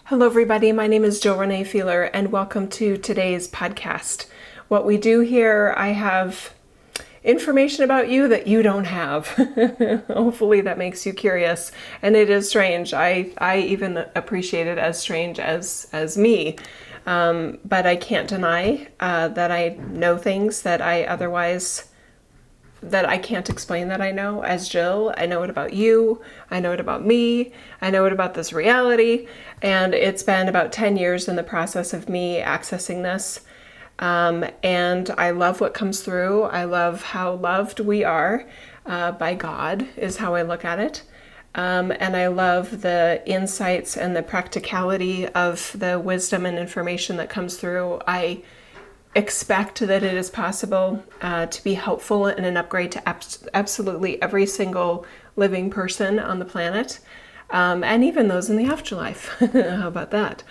Hello, everybody. My name is Jill Renee Feeler, and welcome to today's podcast. What we do here, I have information about you that you don't have. Hopefully that makes you curious. And it is strange. I even appreciate it as strange as me. But I can't deny that I know things that I can't explain that I know as Jill. I know it about you. I know it about me. I know it about this reality. And it's been about 10 years in the process of me accessing this. And I love what comes through. I love how loved we are by God is how I look at it. And I love the insights and the practicality of the wisdom and information that comes through. I expect that it is possible to be helpful and an upgrade to absolutely every single living person on the planet, and even those in the afterlife. How about that?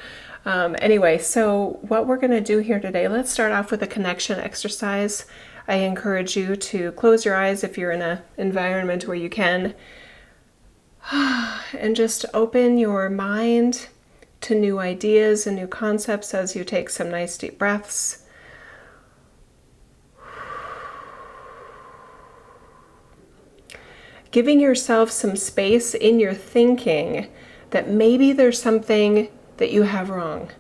Anyway, so what we're going to do here today, let's start off with a connection exercise. I encourage you to close your eyes if you're in an environment where you can, and just open your mind to new ideas and new concepts as you take some nice deep breaths. Giving yourself some space in your thinking that maybe there's something that you have wrong,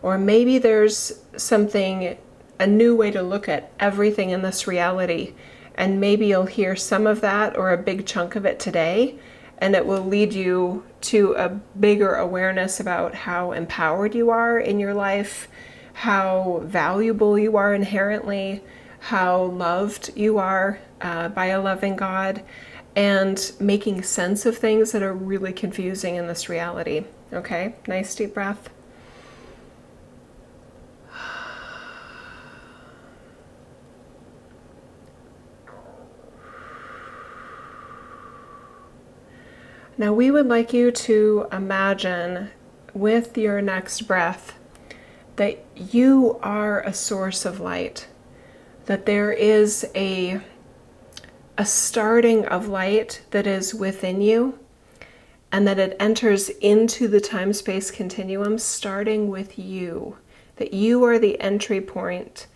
or maybe there's something, a new way to look at everything in this reality, and maybe you'll hear some of that or a big chunk of it today, and it will lead you to a bigger awareness about how empowered you are in your life, how valuable you are inherently, how loved you are by a loving God, and making sense of things that are really confusing in this reality. Okay, nice deep breath. Now we would like you to imagine with your next breath that you are a source of light, that there is a starting of light that is within you, and that it enters into the time-space continuum starting with you, that you are the entry point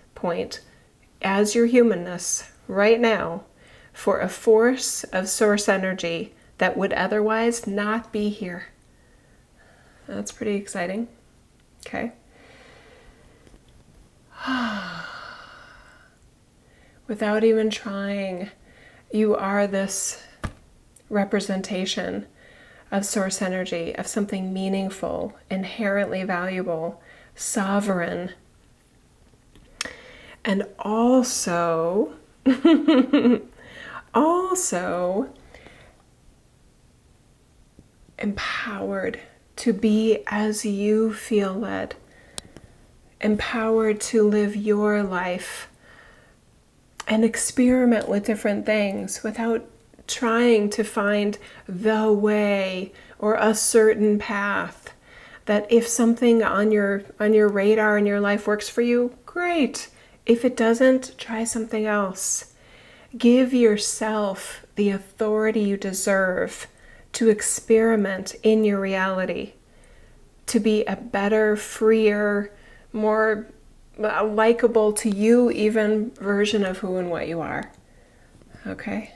as your humanness right now for a force of source energy that would otherwise not be here. That's pretty exciting. Okay. Without even trying, you are this representation of source energy, of something meaningful, inherently valuable, sovereign, and also empowered to be as you feel led, empowered to live your life and experiment with different things without trying to find the way or a certain path. That if something on your radar in your life works for you, great. If it doesn't, try something else. Give yourself the authority you deserve to experiment in your reality, to be a better, freer, more likable to you even version of who and what you are. Okay,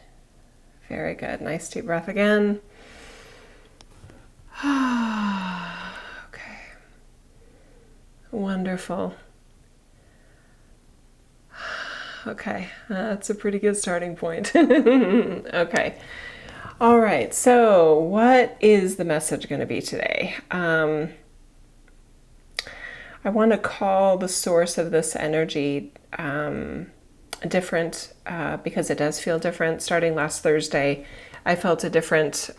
very good. Nice deep breath again. Okay, wonderful. Okay, that's a pretty good starting point. Okay, all right, so what is the message going to be today? I want to call the source of this energy different because it does feel different. Starting last Thursday, I felt a different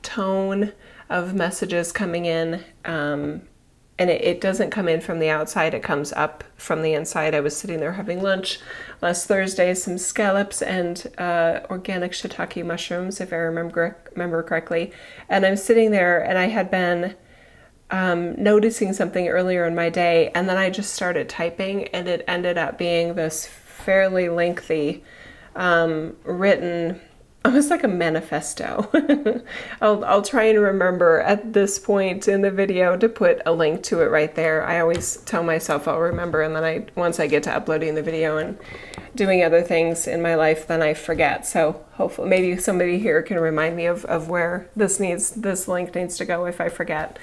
tone of messages coming in. And it doesn't come in from the outside, it comes up from the inside. I was sitting there having lunch last Thursday, some scallops and organic shiitake mushrooms, if I remember correctly. And I'm sitting there and I had been noticing something earlier in my day, and then I just started typing, and it ended up being this fairly lengthy written almost like a manifesto. I'll try and remember at this point in the video to put a link to it right there. I always tell myself I'll remember, and then once I get to uploading the video and doing other things in my life, then I forget. So hopefully maybe somebody here can remind me of where this link needs to go if I forget.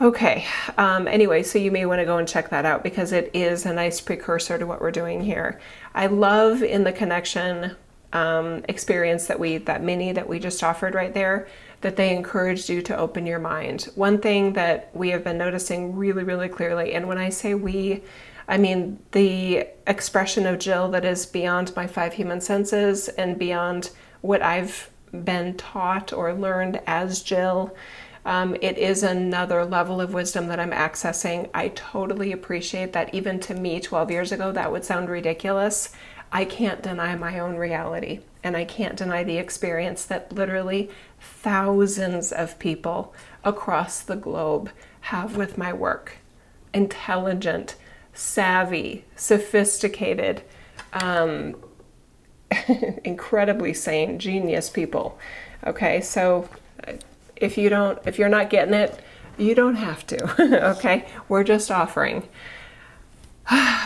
Okay, anyway, so you may want to go and check that out because it is a nice precursor to what we're doing here. I love in the connection experience that mini that we just offered right there, that they encouraged you to open your mind. One thing that we have been noticing really, really clearly, and when I say we, I mean the expression of Jill that is beyond my 5 human senses and beyond what I've been taught or learned as Jill. It is another level of wisdom that I'm accessing. I totally appreciate that. Even to me 12 years ago, that would sound ridiculous. I can't deny my own reality, and I can't deny the experience that literally thousands of people across the globe have with my work. Intelligent, savvy, sophisticated, incredibly sane, genius people. Okay, so if you're not getting it, you don't have to. Okay, we're just offering.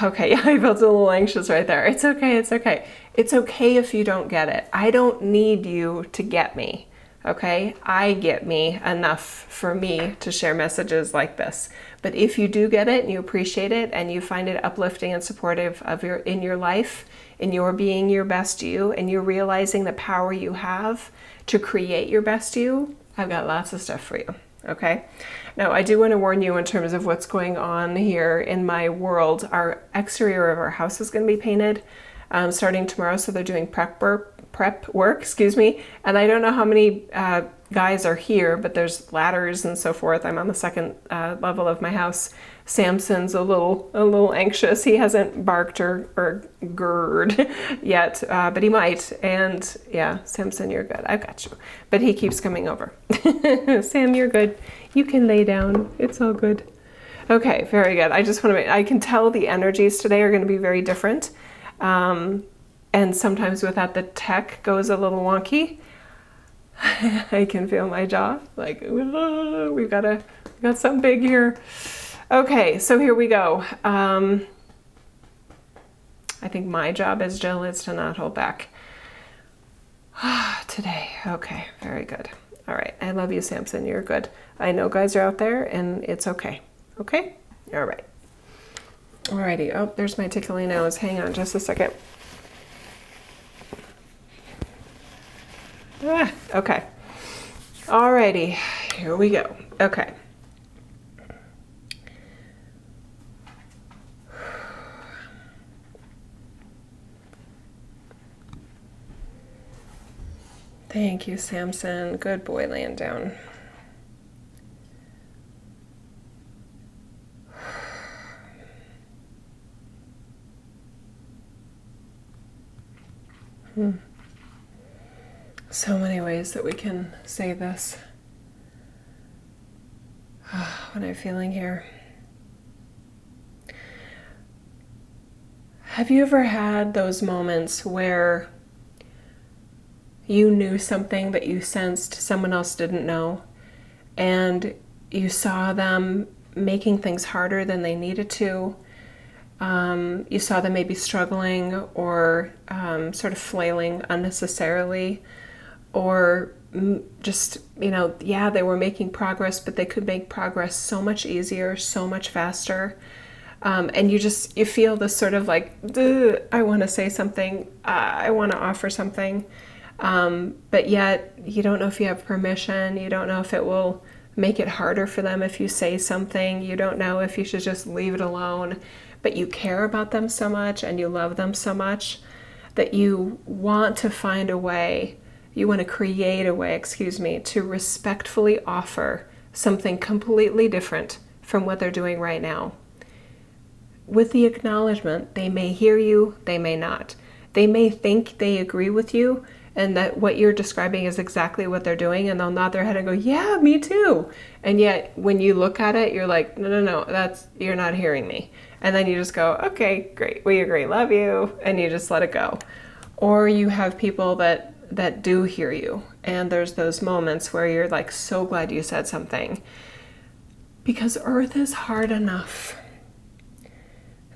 Okay, I felt a little anxious right there. It's okay, it's okay. It's okay if you don't get it. I don't need you to get me, okay? I get me enough for me to share messages like this. But if you do get it and you appreciate it and you find it uplifting and supportive in your life, in your being your best you, and you're realizing the power you have to create your best you, I've got lots of stuff for you. Okay. Now, I do want to warn you in terms of what's going on here in my world. Our exterior of our house is going to be painted starting tomorrow. So they're doing prep work, and I don't know how many guys are here, but there's ladders and so forth. I'm on the second level of my house. Samson's a little anxious. He hasn't barked or gurred yet, but he might. And yeah, Samson, you're good. I've got you. But he keeps coming over. Sam, you're good. You can lay down. It's all good. Okay, very good. I can tell the energies today are going to be very different. And sometimes with that, the tech goes a little wonky. I can feel my jaw like, we've got something big here. Okay, so here we go. I think my job as Jill is to not hold back today. Okay, very good. All right, I love you, Samson. You're good. I know guys are out there, and it's okay. Okay? All right. Alrighty. Oh, there's my tickly nose. Hang on just a second. Okay. Alrighty. Here we go. Okay. Thank you, Samson. Good boy, laying down. So many ways that we can say this. What I'm feeling here. Have you ever had those moments where you knew something that you sensed someone else didn't know, and you saw them making things harder than they needed to? You saw them maybe struggling or sort of flailing unnecessarily, or just, yeah, they were making progress, but they could make progress so much easier, so much faster. And you feel this sort of like, I want to say something, I want to offer something, but yet you don't know if you have permission. You don't know if it will make it harder for them if you say something. You don't know if you should just leave it alone, but you care about them so much and you love them so much that you want to find a way, you want to create a way, to respectfully offer something completely different from what they're doing right now. With the acknowledgement, they may hear you, they may not. They may think they agree with you and that what you're describing is exactly what they're doing, and they'll nod their head and go, yeah, me too. And yet when you look at it, you're like, no, you're not hearing me. And then you just go, okay, great, we agree, love you, and you just let it go. Or you have people that that do hear you. And there's those moments where you're like so glad you said something. Because earth is hard enough.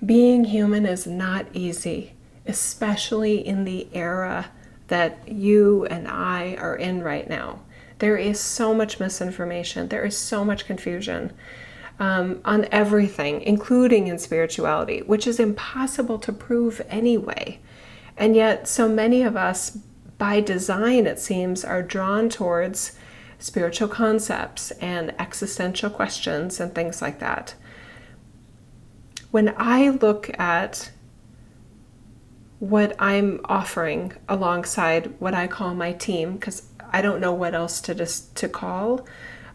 Being human is not easy, especially in the era that you and I are in right now. There is so much misinformation. There is so much confusion on everything, including in spirituality, which is impossible to prove anyway. And yet so many of us, by design, it seems, are drawn towards spiritual concepts and existential questions and things like that. When I look at what I'm offering alongside what I call my team, because I don't know what else to call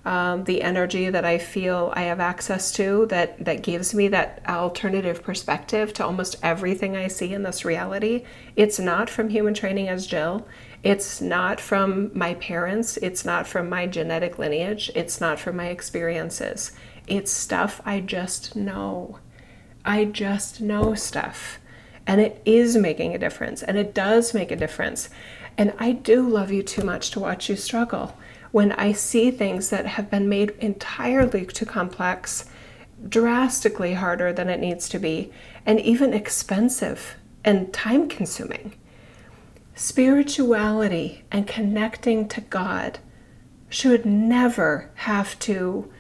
the energy that I feel I have access to, that gives me that alternative perspective to almost everything I see in this reality. It's not from human training as Jill. It's not from my parents. It's not from my genetic lineage. It's not from my experiences. It's stuff I just know. I just know stuff. And it is making a difference. And it does make a difference. And I do love you too much to watch you struggle. When I see things that have been made entirely too complex, drastically harder than it needs to be, and even expensive and time consuming. Spirituality and connecting to God should never have to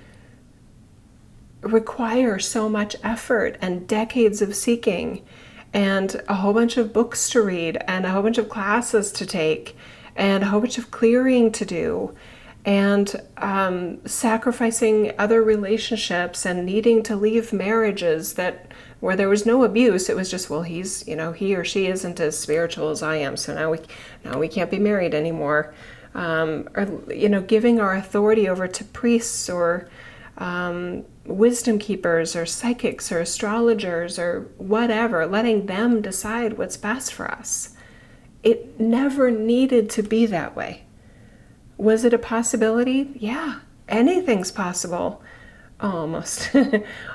require so much effort and decades of seeking and a whole bunch of books to read and a whole bunch of classes to take and a whole bunch of clearing to do and sacrificing other relationships and needing to leave marriages where there was no abuse. It was just, well, he or she isn't as spiritual as I am, so now we can't be married anymore. Or giving our authority over to priests or wisdom keepers or psychics or astrologers or whatever, letting them decide what's best for us. It never needed to be that way. Was it a possibility? Yeah, anything's possible. Almost.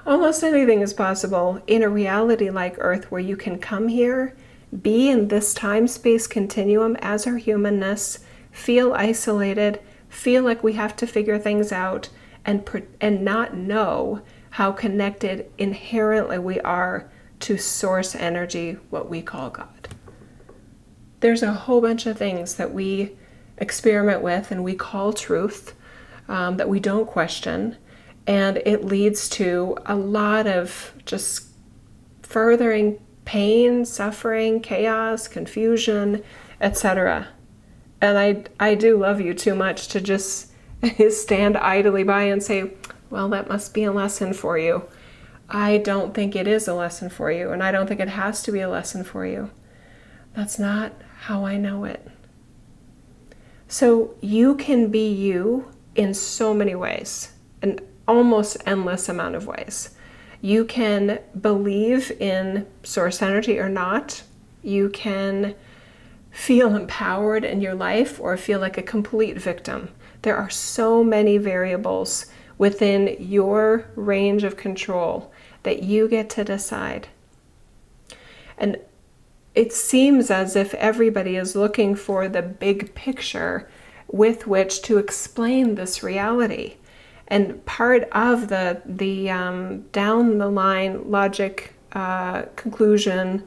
Almost anything is possible in a reality like Earth where you can come here, be in this time-space continuum as our humanness, feel isolated, feel like we have to figure things out, and not know how connected inherently we are to source energy, what we call God. There's a whole bunch of things that we experiment with and we call truth, that we don't question, and it leads to a lot of just furthering pain, suffering, chaos, confusion, etc. And I do love you too much to just stand idly by and say, well, that must be a lesson for you. I don't think it is a lesson for you, and I don't think it has to be a lesson for you. That's not how I know it. So you can be you in so many ways, an almost endless amount of ways. You can believe in source energy or not. You can feel empowered in your life or feel like a complete victim. There are so many variables within your range of control that you get to decide. And it seems as if everybody is looking for the big picture with which to explain this reality. And part of the down the line logic, conclusion,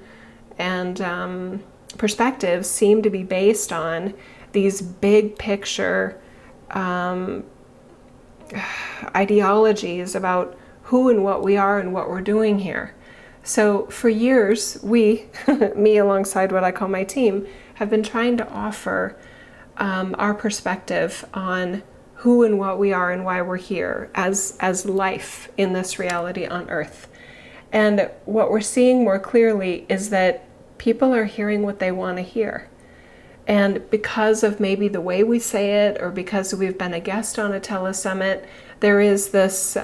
and perspectives seem to be based on these big picture ideologies about who and what we are and what we're doing here. So for years, we, me alongside what I call my team, have been trying to offer our perspective on who and what we are and why we're here as life in this reality on Earth. And what we're seeing more clearly is that people are hearing what they want to hear. And because of maybe the way we say it, or because we've been a guest on a telesummit, there is this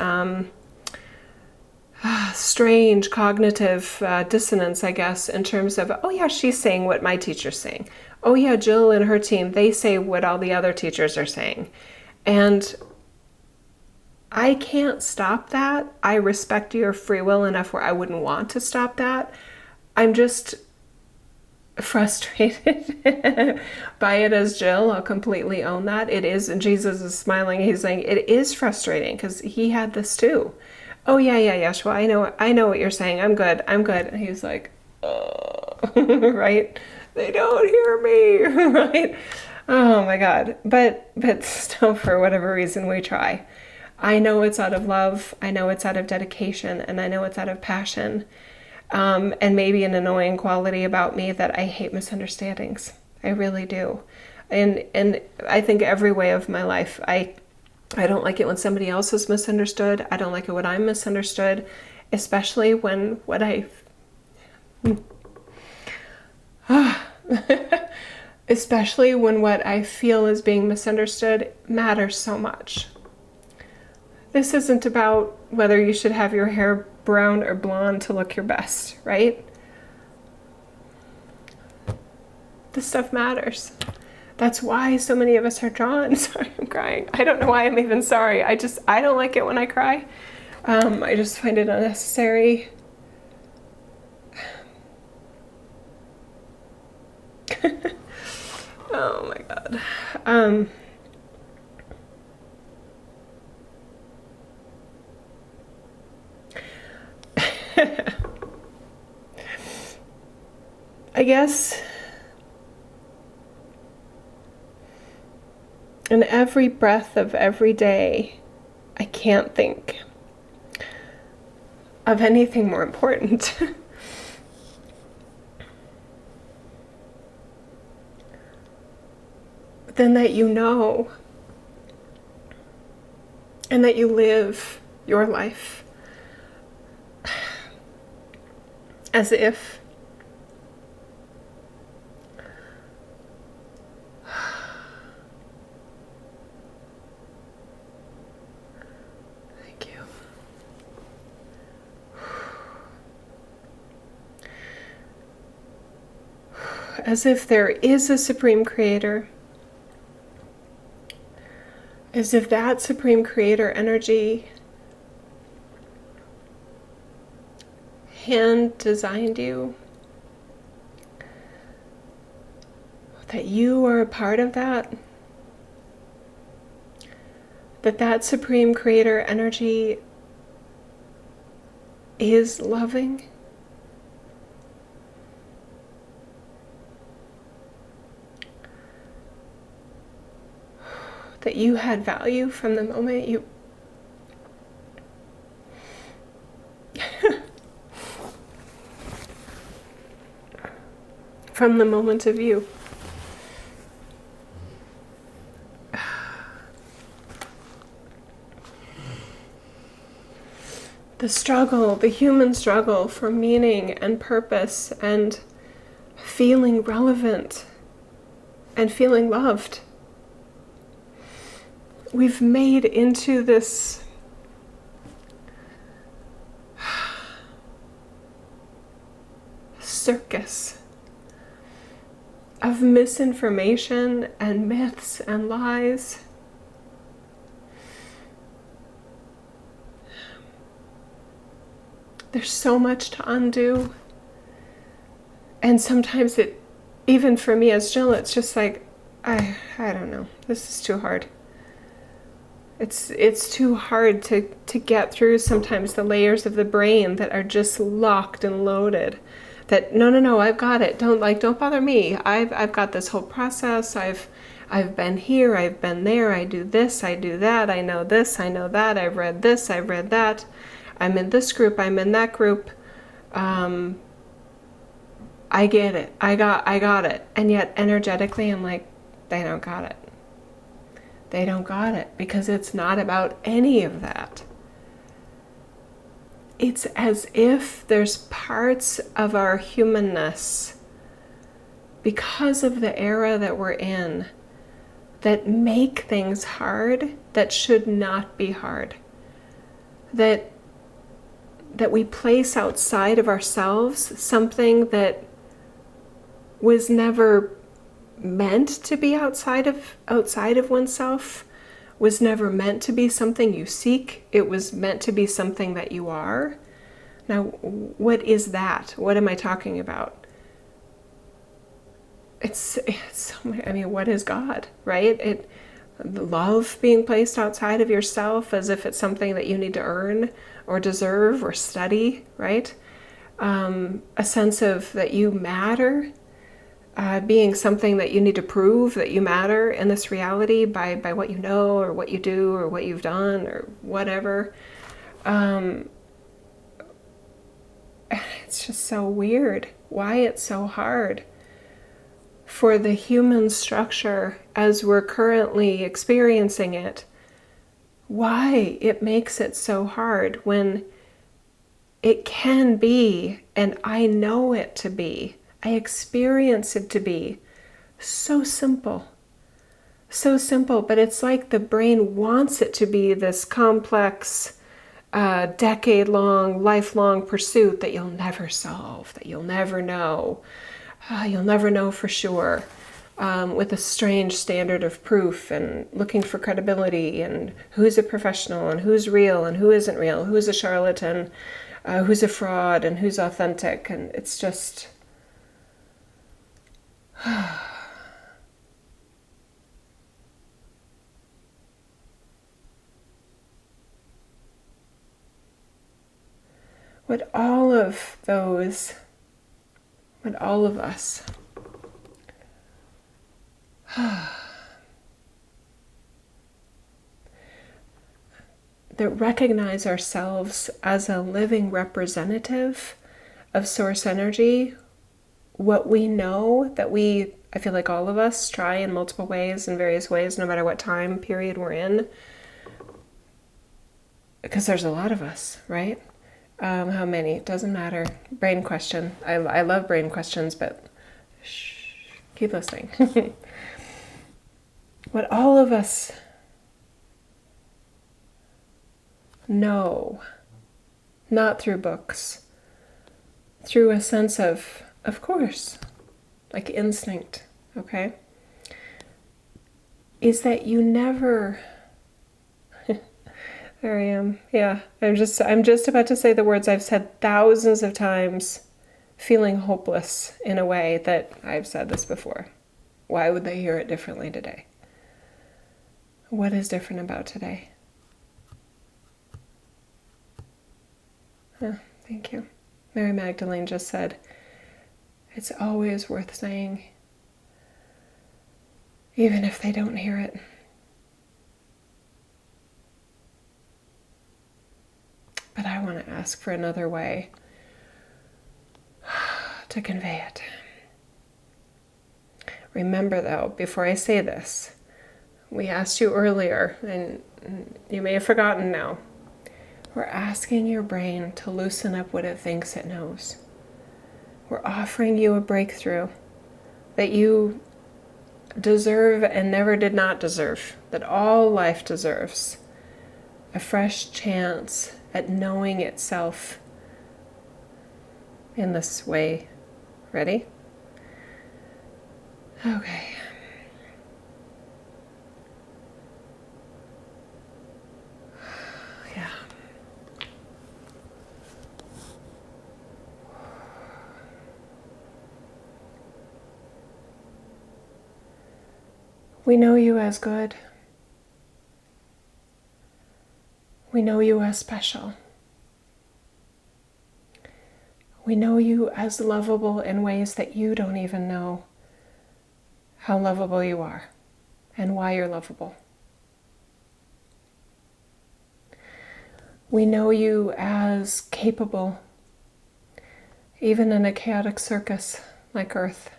strange cognitive dissonance, I guess, in terms of, oh yeah, she's saying what my teacher's saying. Oh yeah, Jill and her team, they say what all the other teachers are saying. And I can't stop that. I respect your free will enough where I wouldn't want to stop that. I'm just frustrated by it as Jill. I'll completely own that. It is, and Jesus is smiling. He's saying it is frustrating because he had this too. Oh yeah, Yeshua, I know what you're saying. I'm good. And he's like, right? They don't hear me, right? Oh my God. But still, for whatever reason, we try. I know it's out of love. I know it's out of dedication, and I know it's out of passion. And maybe an annoying quality about me that I hate misunderstandings. I really do. And I think every way of my life, I don't like it when somebody else is misunderstood. I don't like it when I'm misunderstood, especially when what I especially when what I feel is being misunderstood matters so much. This isn't about whether you should have your hair brown or blonde to look your best, right? This stuff matters. That's why so many of us are drawn. Sorry, I'm crying. I don't know why I'm even sorry. I don't like it when I cry. I just find it unnecessary. Oh my God. I guess in every breath of every day, I can't think of anything more important than that you know and that you live your life as if as if there is a supreme creator, as if that supreme creator energy hand designed you, that you are a part of that, that supreme creator energy is loving. That you had value from the moment you from the moment of you. The struggle, the human struggle for meaning and purpose and feeling relevant and feeling loved. We've made into this circus of misinformation and myths and lies. There's so much to undo. And sometimes it, even for me as Jill, it's just like, I don't know, this is too hard. It's too hard to get through sometimes the layers of the brain that are just locked and loaded. That no, I've got it. Don't bother me. I've got this whole process. I've been here, I've been there, I do this, I do that, I know this, I know that, I've read this, I've read that, I'm in this group, I'm in that group. I get it. I got it. And yet energetically I'm like, they don't got it. They don't got it, because it's not about any of that. It's as if there's parts of our humanness, because of the era that we're in, that make things hard that should not be hard. That we place outside of ourselves something that was never meant to be outside of oneself, was never meant to be something you seek. It was meant to be something that you are. Now, what is that? What am I talking about? it's so much, I mean, what is God, right? Love being placed outside of yourself as if it's something that you need to earn or deserve or study, right? A sense of that you matter, being something that you need to prove that you matter in this reality by what you know or what you do or what you've done or whatever. It's just so weird why it's so hard for the human structure as we're currently experiencing it, why it makes it so hard when it can be, and I know it to be, I experience it to be so simple. So simple, but it's like the brain wants it to be this complex, decade-long, lifelong pursuit that you'll never solve, that you'll never know. You'll never know for sure, with a strange standard of proof and looking for credibility and who's a professional and who's real and who isn't real, who's a charlatan, who's a fraud and who's authentic. And it's just... Would all of us that recognize ourselves as a living representative of source energy, what we know that I feel like all of us try in multiple ways, in various ways, no matter what time period we're in, because there's a lot of us, right? How many? It doesn't matter. Brain question. I love brain questions, but shh, keep listening. What all of us know, not through books, through a sense of course, like instinct, okay, is that you never... There I am. Yeah, I'm just about to say the words I've said thousands of times, feeling hopeless in a way that I've said this before. Why would they hear it differently today? What is different about today? Oh, thank you. Mary Magdalene just said, it's always worth saying, even if they don't hear it. But I want to ask for another way to convey it. Remember though, before I say this, we asked you earlier, and you may have forgotten now, we're asking your brain to loosen up what it thinks it knows. We're offering you a breakthrough that you deserve and never did not deserve, that all life deserves. A fresh chance at knowing itself in this way. Ready? Okay. Yeah. We know you as good. We know you as special. We know you as lovable in ways that you don't even know how lovable you are and why you're lovable. We know you as capable, even in a chaotic circus like Earth.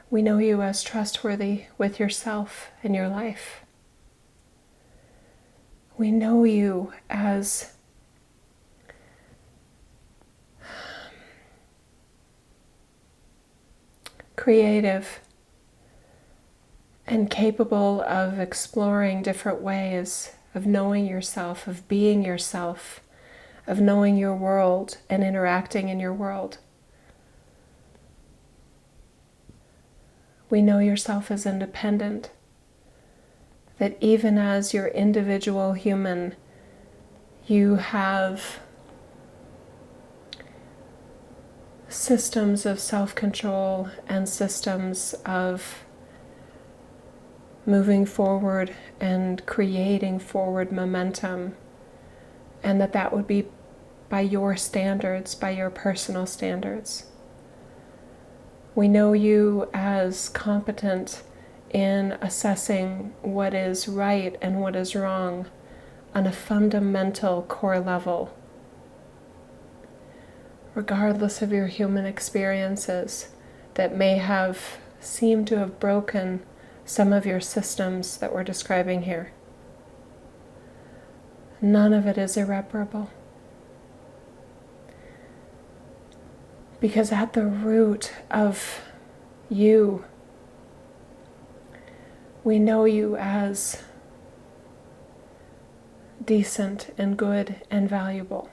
We know you as trustworthy with yourself and your life. We know you as creative and capable of exploring different ways of knowing yourself, of being yourself, of knowing your world and interacting in your world. We know yourself as independent, that even as your individual human, you have systems of self-control and systems of moving forward and creating forward momentum, and that would be by your standards, by your personal standards. We know you as competent in assessing what is right and what is wrong on a fundamental core level, regardless of your human experiences that may have seemed to have broken some of your systems that we're describing here. None of it is irreparable. Because at the root of you, we know you as decent and good and valuable.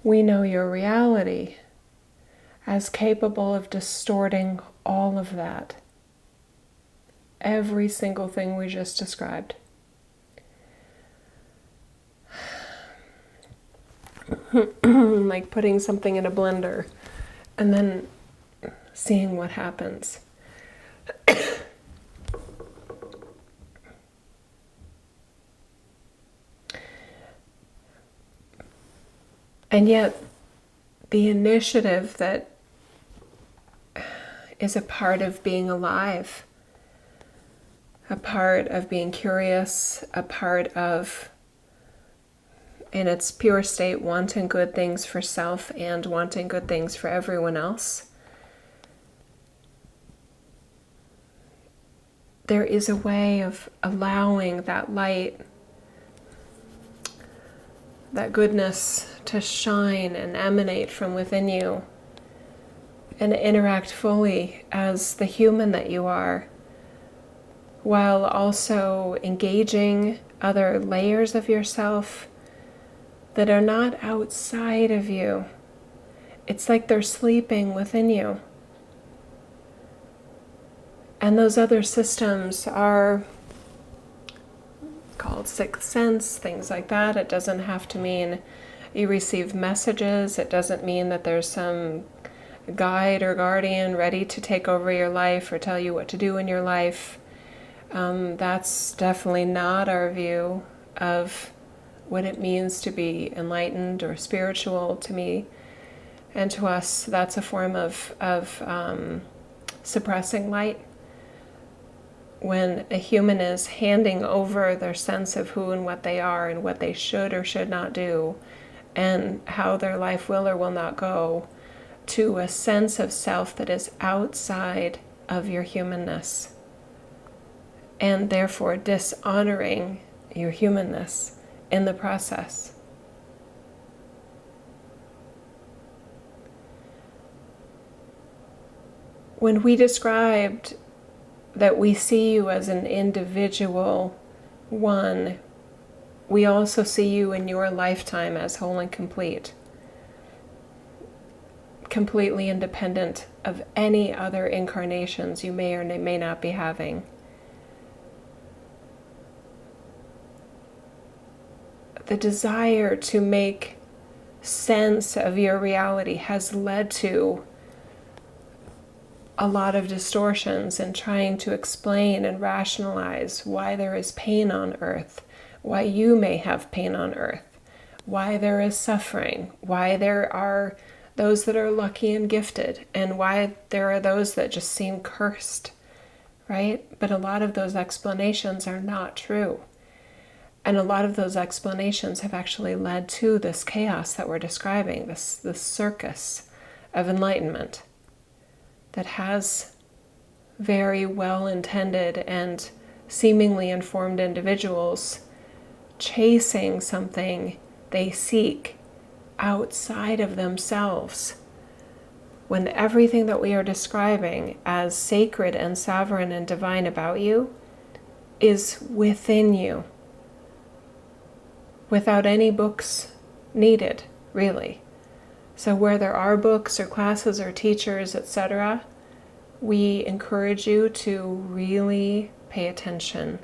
We know your reality as capable of distorting all of that. Every single thing we just described. Like putting something in a blender and then seeing what happens. And yet, the initiative that is a part of being alive, a part of being curious, a part of, in its pure state, wanting good things for self and wanting good things for everyone else. There is a way of allowing that light, that goodness to shine and emanate from within you and interact fully as the human that you are, while also engaging other layers of yourself that are not outside of you. It's like they're sleeping within you. And those other systems are called sixth sense, things like that. It doesn't have to mean you receive messages. It doesn't mean that there's some guide or guardian ready to take over your life or tell you what to do in your life. That's definitely not our view of what it means to be enlightened or spiritual. To me and to us, that's a form of suppressing light. When a human is handing over their sense of who and what they are and what they should or should not do and how their life will or will not go to a sense of self that is outside of your humanness, and therefore dishonoring your humanness in the process. When we described that we see you as an individual one, we also see you in your lifetime as whole and complete, completely independent of any other incarnations you may or may not be having. The desire to make sense of your reality has led to a lot of distortions in trying to explain and rationalize why there is pain on earth, why you may have pain on earth, why there is suffering, why there are those that are lucky and gifted, and why there are those that just seem cursed, right? But a lot of those explanations are not true. And a lot of those explanations have actually led to this chaos that we're describing, this circus of enlightenment that has very well-intended and seemingly informed individuals chasing something they seek outside of themselves, when everything that we are describing as sacred and sovereign and divine about you is within you, without any books needed, really. So where there are books or classes or teachers, etc., we encourage you to really pay attention.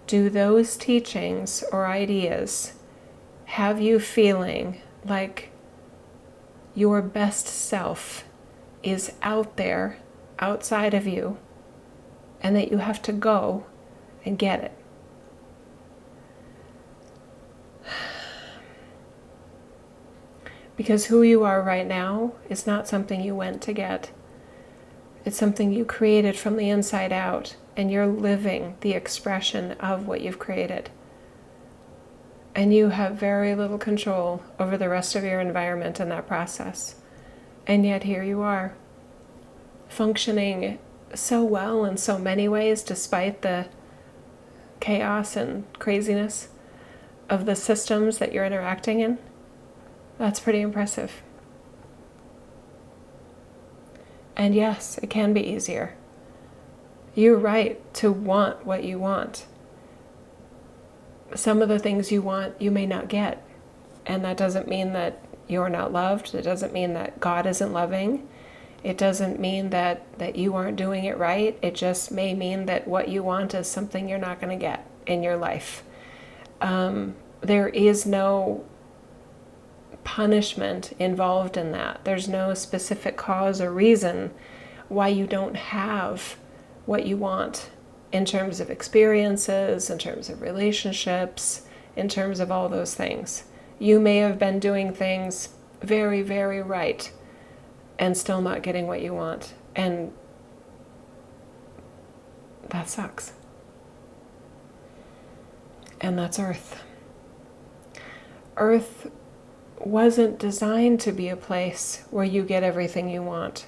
Do those teachings or ideas have you feeling like your best self is out there, outside of you, and that you have to go and get it. Because who you are right now is not something you went to get. It's something you created from the inside out, and you're living the expression of what you've created. And you have very little control over the rest of your environment in that process. And yet here you are, functioning so well in so many ways, despite the chaos and craziness of the systems that you're interacting in. That's pretty impressive. And yes, it can be easier. You're right to want what you want. Some of the things you want, you may not get. And that doesn't mean that you're not loved. It doesn't mean that God isn't loving. It doesn't mean that you aren't doing it right. It just may mean that what you want is something you're not going to get in your life. There is no punishment involved in that. There's no specific cause or reason why you don't have what you want in terms of experiences, in terms of relationships, in terms of all those things. You may have been doing things very, very right and still not getting what you want. And that sucks. And that's Earth. Earth wasn't designed to be a place where you get everything you want.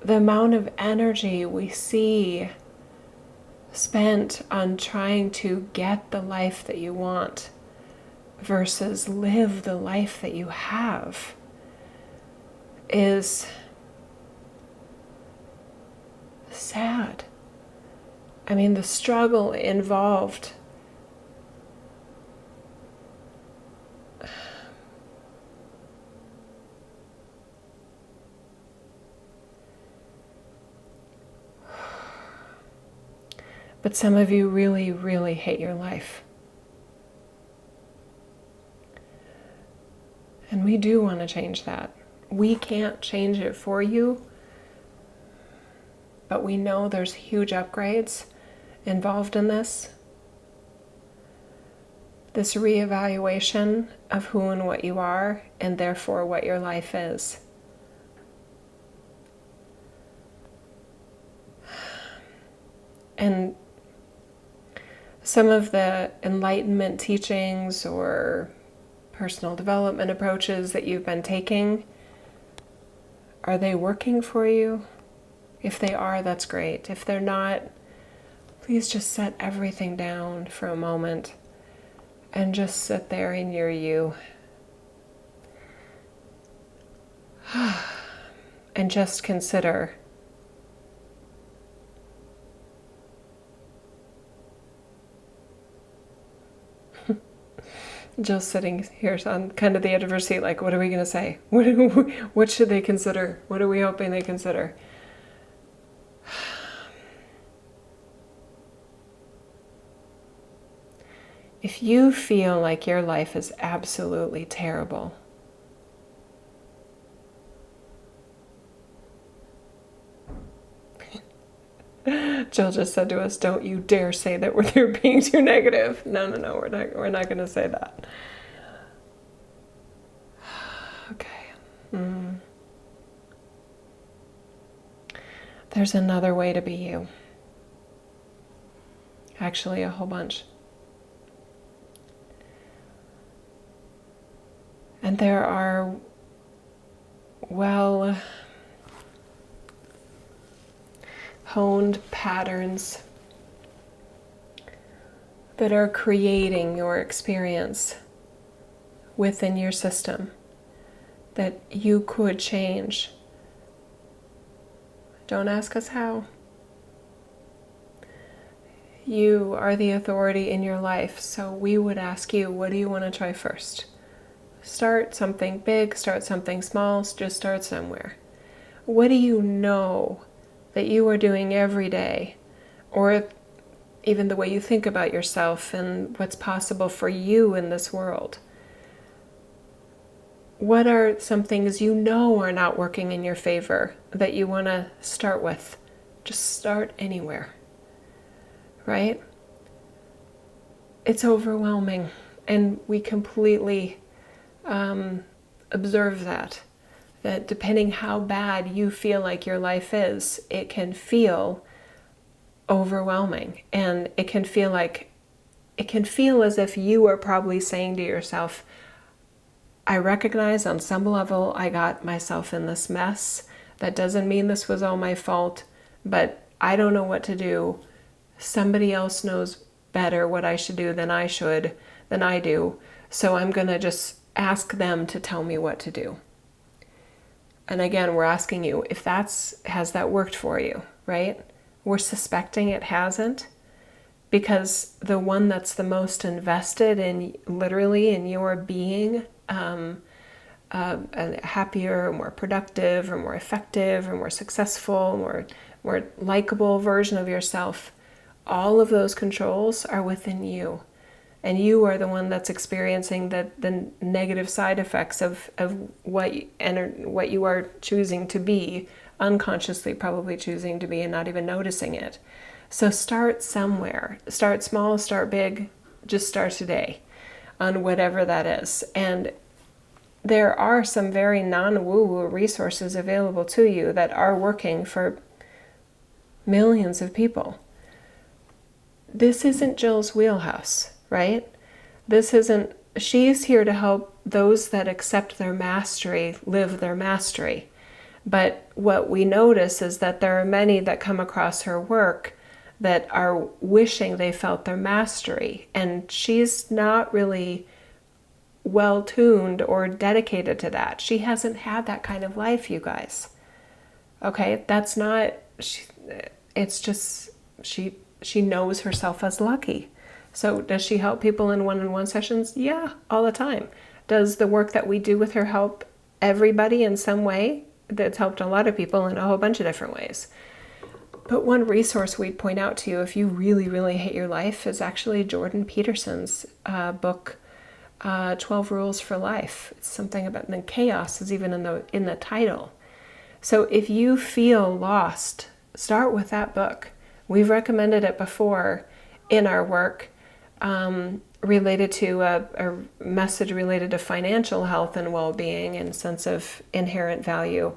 The amount of energy we see spent on trying to get the life that you want versus live the life that you have is sad. I mean, the struggle involved but some of you really, really hate your life. And we do want to change that. We can't change it for you, but we know there's huge upgrades involved in this. This reevaluation of who and what you are, and therefore what your life is. And some of the enlightenment teachings or personal development approaches that you've been taking, are they working for you? If they are, that's great. If they're not, please just set everything down for a moment and just sit there in your you. And just consider just sitting here on kind of the edge of her seat, like, what are we going to say? What should they consider? What are we hoping they consider? If you feel like your life is absolutely terrible, Jill just said to us, don't you dare say that they're being too negative. No, we're not going to say that. Okay. There's another way to be you. Actually, a whole bunch. And there are, honed patterns that are creating your experience within your system that you could change. Don't ask us how. You are the authority in your life, so we would ask you, what do you want to try first? Start something big, start something small, just start somewhere. What do you know that you are doing every day, or even the way you think about yourself and what's possible for you in this world. What are some things you know are not working in your favor that you want to start with? Just start anywhere, right? It's overwhelming, and we completely observe that depending how bad you feel like your life is, it can feel overwhelming, and it can feel as if you are probably saying to yourself, I recognize on some level I got myself in this mess. That doesn't mean this was all my fault, but I don't know what to do. Somebody else knows better what I should do than I do. So I'm going to just ask them to tell me what to do. And again, we're asking you if has that worked for you, right? We're suspecting it hasn't, because the one that's the most invested in literally in your being a happier, more productive, or more effective, or more successful, more likable version of yourself, all of those controls are within you. And you are the one that's experiencing the negative side effects of what you are choosing to be, unconsciously probably choosing to be and not even noticing it. So start somewhere. Start small, start big, just start today on whatever that is. And there are some very non-woo-woo resources available to you that are working for millions of people. This isn't Jill's wheelhouse, right? She's here to help those that accept their mastery live their mastery. But what we notice is that there are many that come across her work that are wishing they felt their mastery, and she's not really well tuned or dedicated to that. She hasn't had that kind of life, you guys. Okay, that's not, it's just, she knows herself as lucky. So does she help people in one-on-one sessions? Yeah, all the time. Does the work that we do with her help everybody in some way? That's helped a lot of people in a whole bunch of different ways. But one resource we'd point out to you if you really, really hate your life is actually Jordan Peterson's book, 12 Rules for Life. It's something about, and then chaos is even in the title. So if you feel lost, start with that book. We've recommended it before in our work related to a message related to financial health and well-being and sense of inherent value.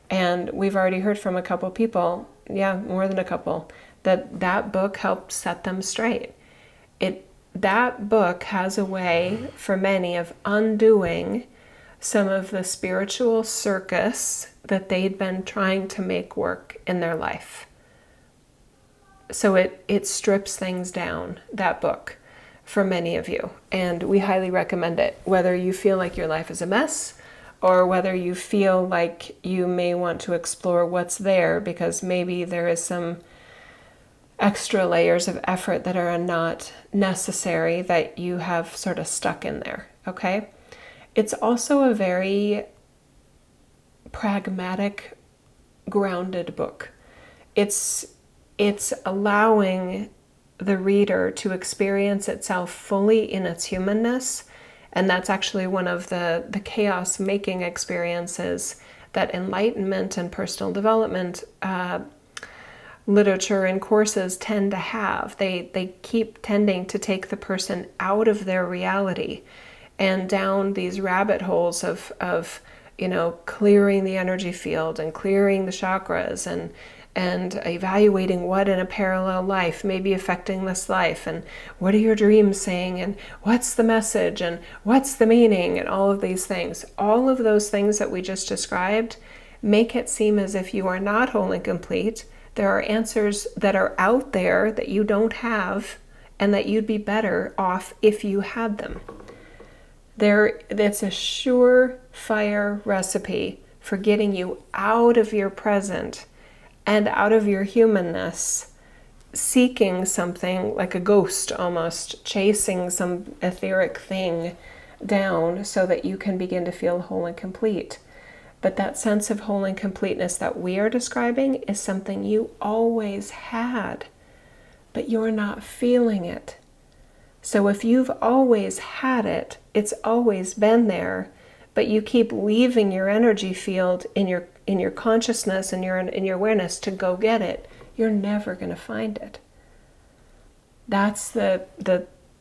And we've already heard from a couple people, more than a couple, that book helped set them straight. That book has a way for many of undoing some of the spiritual circus that they'd been trying to make work in their life. So it strips things down, that book, for many of you. And we highly recommend it, whether you feel like your life is a mess or whether you feel like you may want to explore what's there because maybe there is some extra layers of effort that are not necessary that you have sort of stuck in there, okay? It's also a very pragmatic, grounded book. It's allowing the reader to experience itself fully in its humanness, and that's actually one of the chaos-making experiences that enlightenment and personal development literature and courses tend to have. They keep tending to take the person out of their reality and down these rabbit holes of clearing the energy field and clearing the chakras and evaluating what in a parallel life may be affecting this life, and what are your dreams saying, and what's the message, and what's the meaning, and all of these things. All of those things that we just described make it seem as if you are not whole and complete. There are answers that are out there that you don't have, and that you'd be better off if you had them. It's a surefire recipe for getting you out of your present and out of your humanness, seeking something like a ghost almost, chasing some etheric thing down so that you can begin to feel whole and complete. But that sense of whole and completeness that we are describing is something you always had. but you're not feeling it. So if you've always had it, it's always been there, but you keep leaving your energy field in your consciousness and in your awareness to go get it, you're never going to find it. That's the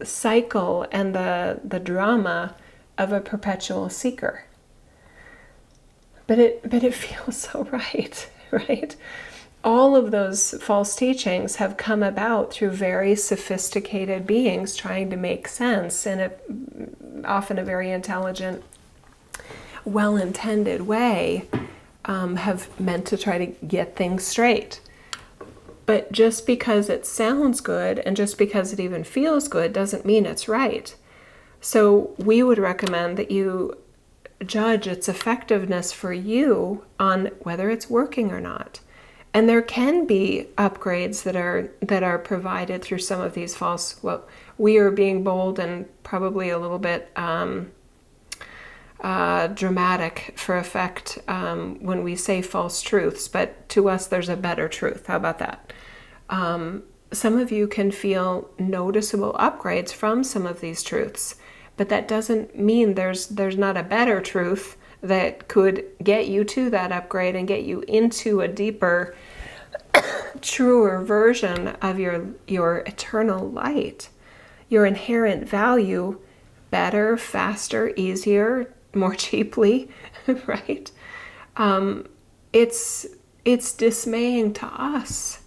cycle and the drama of a perpetual seeker. But it feels so right, right? All of those false teachings have come about through very sophisticated beings trying to make sense in often a very intelligent, well-intended way, have meant to try to get things straight. But just because it sounds good and just because it even feels good doesn't mean it's right. So we would recommend that you judge its effectiveness for you on whether it's working or not. And there can be upgrades that are provided through some of these false, well, we are being bold and probably a little bit dramatic for effect when we say false truths, but to us there's a better truth. How about that? Some of you can feel noticeable upgrades from some of these truths, but that doesn't mean there's not a better truth that could get you to that upgrade and get you into a deeper, truer version of your eternal light, your inherent value, better, faster, easier, more cheaply, right? It's dismaying to us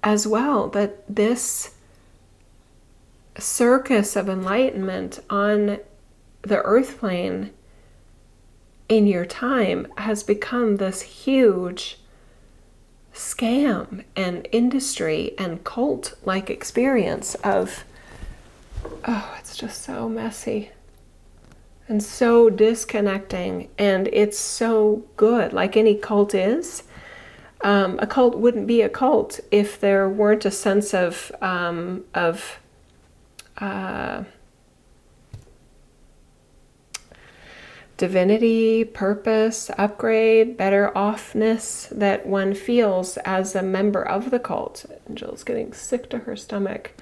as well that this circus of enlightenment on the earth plane in your time has become this huge scam and industry and cult-like experience of, oh, it's just so messy and so disconnecting, and it's so good, like any cult is. A cult wouldn't be a cult if there weren't a sense of divinity, purpose, upgrade, better offness that one feels as a member of the cult. Jill's getting sick to her stomach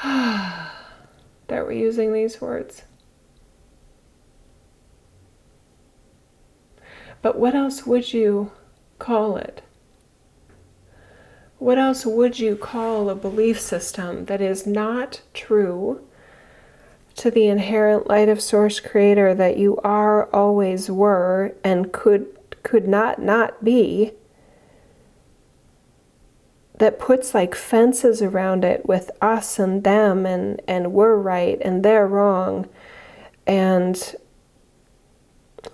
that we're using these words. But what else would you call it? What else would you call a belief system that is not true to the inherent light of Source Creator that you are, always were, and could not be, that puts like fences around it with us and them and we're right and they're wrong, and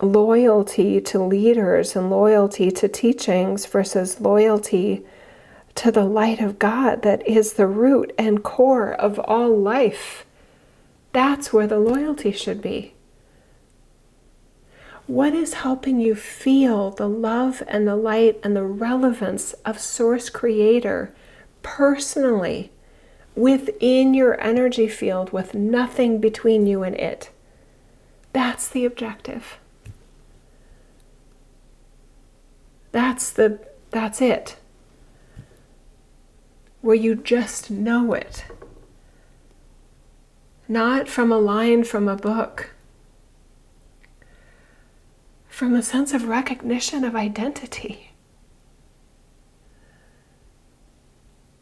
loyalty to leaders and loyalty to teachings versus loyalty to the light of God that is the root and core of all life? That's where the loyalty should be. What is helping you feel the love and the light and the relevance of Source Creator personally within your energy field with nothing between you and it? That's the objective. That's it. Where you just know it. Not from a line from a book. From a sense of recognition of identity.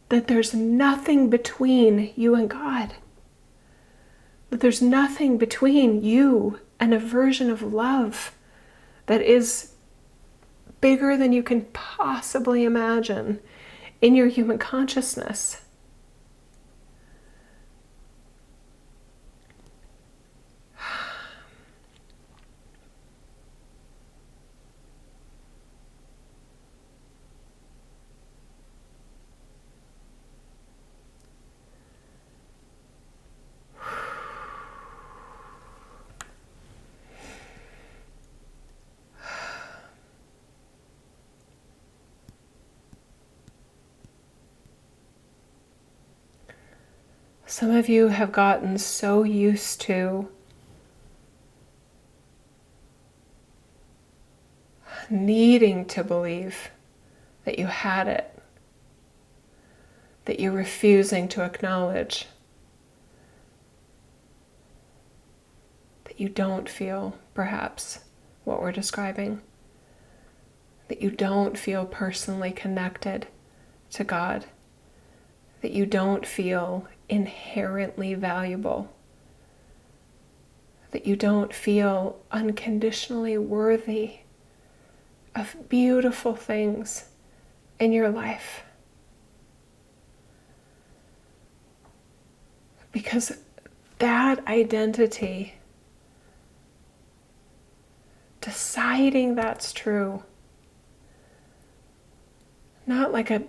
That there's nothing between you and God. That there's nothing between you and a version of love that is bigger than you can possibly imagine in your human consciousness. Some of you have gotten so used to needing to believe that you had it, that you're refusing to acknowledge that you don't feel, perhaps, what we're describing, that you don't feel personally connected to God, that you don't feel inherently valuable, that you don't feel unconditionally worthy of beautiful things in your life. Because that identity, deciding that's true, not like a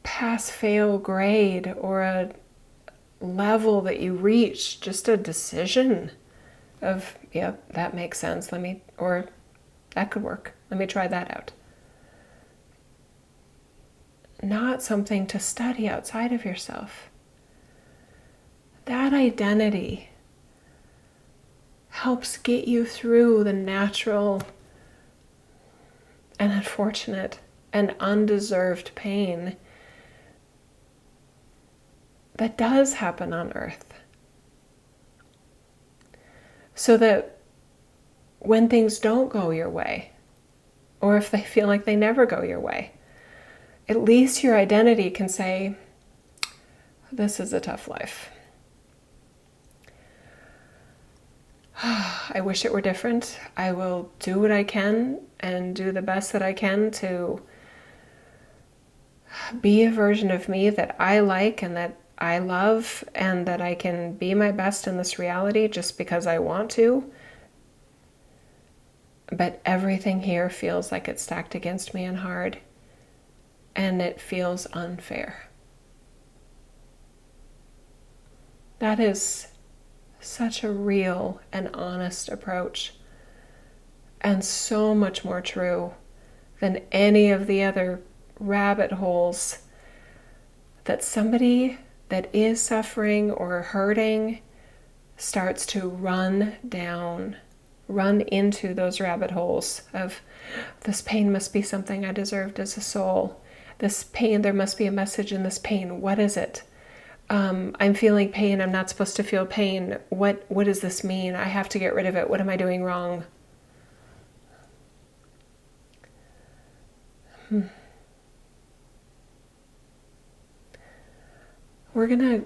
pass-fail grade or a level that you reach, just a decision of, yeah, that makes sense, or that could work, let me try that out. Not something to study outside of yourself. That identity helps get you through the natural and unfortunate and undeserved pain that does happen on earth. So that when things don't go your way, or if they feel like they never go your way, at least your identity can say, this is a tough life. I wish it were different. I will do what I can and do the best that I can to be a version of me that I like and that I love, and that I can be my best in this reality just because I want to. But everything here feels like it's stacked against me and hard, and it feels unfair. That is such a real and honest approach, and so much more true than any of the other rabbit holes that somebody that is suffering or hurting starts to run into those rabbit holes of, this pain must be something I deserved as a soul. This pain, there must be a message in this pain. What is it? I'm feeling pain. I'm not supposed to feel pain. What does this mean? I have to get rid of it. What am I doing wrong? We're going to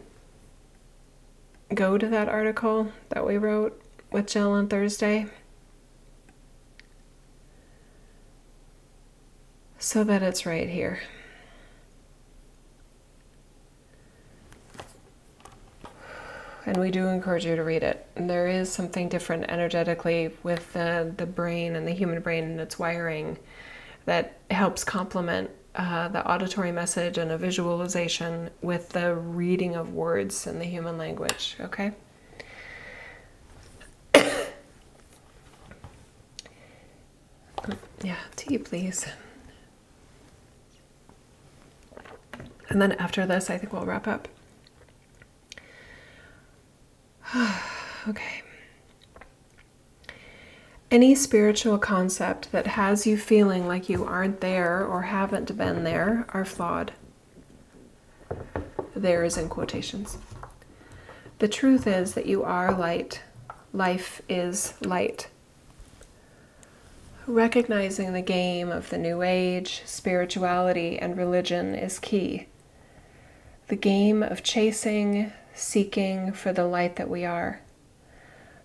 go to that article that we wrote with Jill on Thursday so that it's right here. And we do encourage you to read it. And there is something different energetically with the brain and the human brain and its wiring that helps complement the auditory message and a visualization with the reading of words in the human language, okay? Yeah, tea, please. And then after this, I think we'll wrap up. Okay. Any spiritual concept that has you feeling like you aren't there or haven't been there are flawed. There is in quotations. The truth is that you are light. Life is light. Recognizing the game of the New Age, spirituality, and religion is key. The game of chasing, seeking for the light that we are.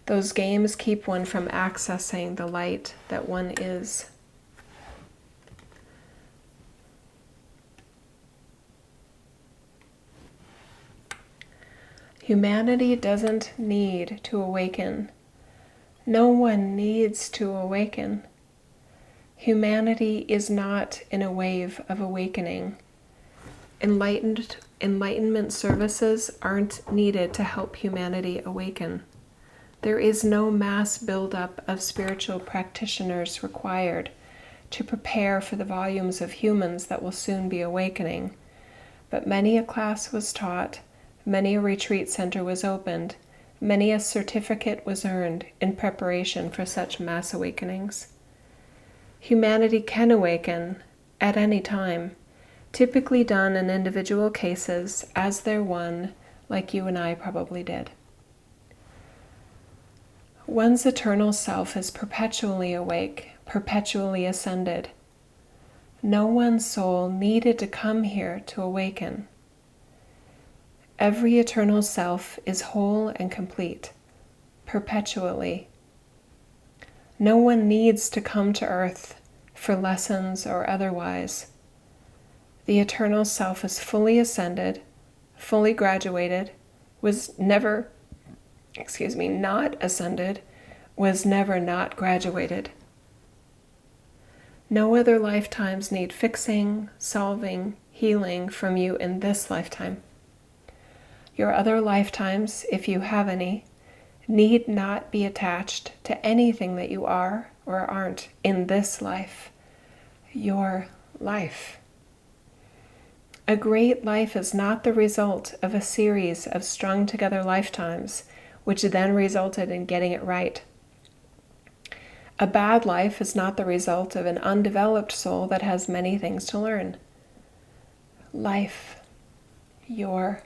Those games keep one from accessing the light that one is. Humanity doesn't need to awaken. No one needs to awaken. Humanity is not in a wave of awakening. Enlightenment services aren't needed to help humanity awaken. There is no mass buildup of spiritual practitioners required to prepare for the volumes of humans that will soon be awakening. But many a class was taught, many a retreat center was opened, many a certificate was earned in preparation for such mass awakenings. Humanity can awaken at any time, typically done in individual cases as they're one, like you and I probably did. One's eternal self is perpetually awake, perpetually ascended. No one soul needed to come here to awaken. Every eternal self is whole and complete, perpetually. No one needs to come to earth for lessons or otherwise. The eternal self is fully ascended, fully graduated, was never, not ascended, was never not graduated. No other lifetimes need fixing, solving, healing from you in this lifetime. Your other lifetimes, if you have any, need not be attached to anything that you are or aren't in this life. Your life. A great life is not the result of a series of strung together lifetimes, which then resulted in getting it right. A bad life is not the result of an undeveloped soul that has many things to learn. Life. Your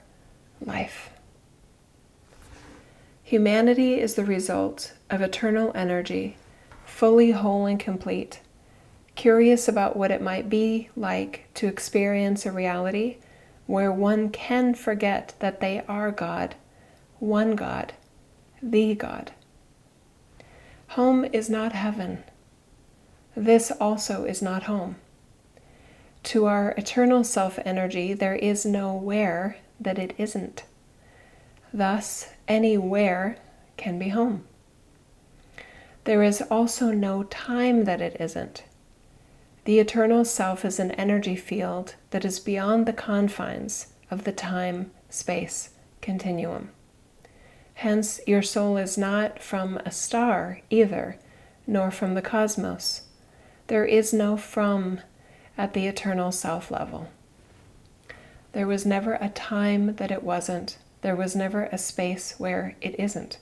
life. Humanity is the result of eternal energy, fully whole and complete, curious about what it might be like to experience a reality where one can forget that they are God, one God, the God. Home is not heaven. This also is not home. To our eternal self-energy, there is no where that it isn't. Thus, anywhere can be home. There is also no time that it isn't. The eternal self is an energy field that is beyond the confines of the time-space continuum. Hence, your soul is not from a star either, nor from the cosmos. There is no from at the eternal self level. There was never a time that it wasn't. There was never a space where it isn't.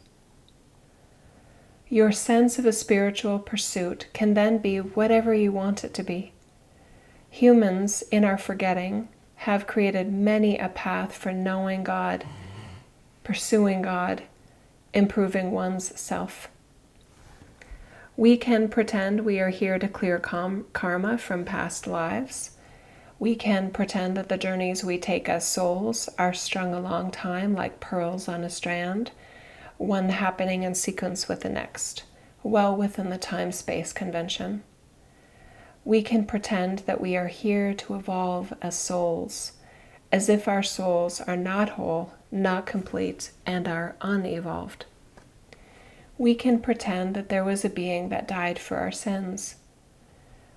Your sense of a spiritual pursuit can then be whatever you want it to be. Humans, in our forgetting, have created many a path for knowing God, pursuing God, improving one's self. We can pretend we are here to clear karma from past lives. We can pretend that the journeys we take as souls are strung a long time like pearls on a strand, one happening in sequence with the next, well within the time-space convention. We can pretend that we are here to evolve as souls, as if our souls are not whole, not complete, and are unevolved. We can pretend that there was a being that died for our sins.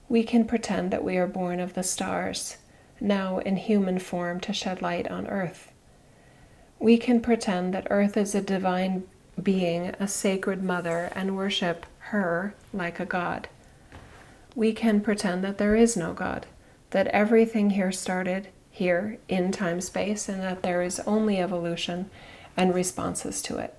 We can pretend that we are born of the stars, now in human form to shed light on earth. We can pretend that earth is a divine being, a sacred mother, and worship her like a god. We can pretend that there is no God, that everything here started here in time-space, and that there is only evolution and responses to it.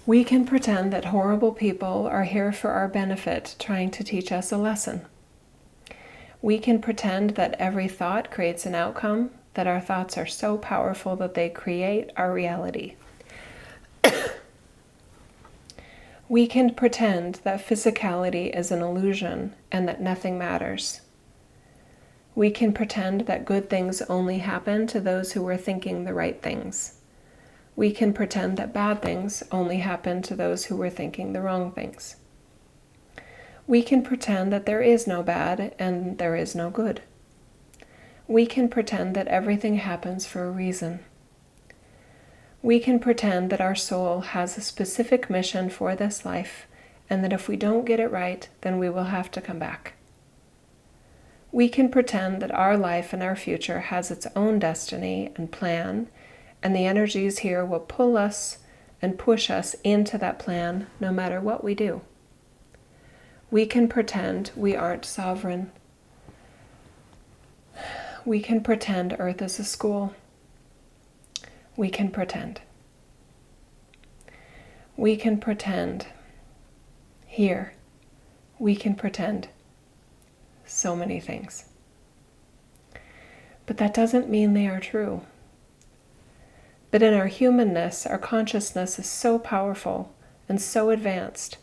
We can pretend that horrible people are here for our benefit, trying to teach us a lesson. We can pretend that every thought creates an outcome, that our thoughts are so powerful that they create our reality. We can pretend that physicality is an illusion and that nothing matters. We can pretend that good things only happen to those who are thinking the right things. We can pretend that bad things only happen to those who were thinking the wrong things. We can pretend that there is no bad and there is no good. We can pretend that everything happens for a reason. We can pretend that our soul has a specific mission for this life, and that if we don't get it right, then we will have to come back. We can pretend that our life and our future has its own destiny and plan, and the energies here will pull us and push us into that plan no matter what we do. We can pretend we aren't sovereign. We can pretend Earth is a school. We can pretend. We can pretend. Here, we can pretend. so many things. But that doesn't mean they are true. But in our humanness, our consciousness is so powerful and so advanced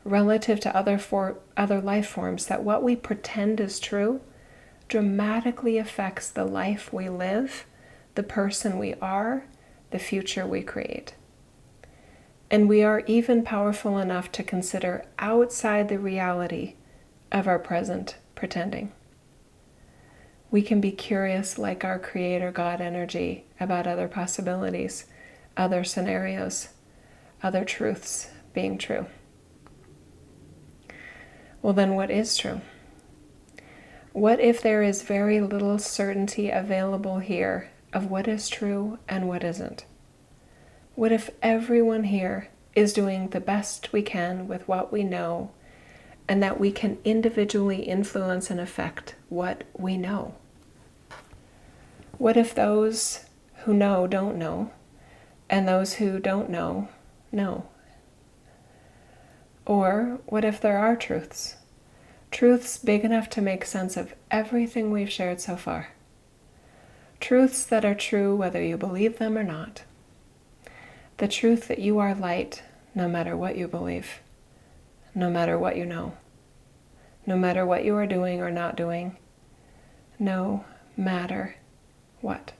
relative to other life forms that what we pretend is true dramatically affects the life we live, the person we are, the future we create. And we are even powerful enough to consider outside the reality of our present pretending. We can be curious like our Creator God energy about other possibilities, other scenarios, other truths being true. Well, then what is true? What if there is very little certainty available here of what is true and what isn't? What if everyone here is doing the best we can with what we know, and that we can individually influence and affect what we know? What if those who know don't know, and those who don't know, know? Or what if there are truths? Truths big enough to make sense of everything we've shared so far. Truths that are true whether you believe them or not. The truth that you are light no matter what you believe, no matter what you know, no matter what you are doing or not doing, no matter what.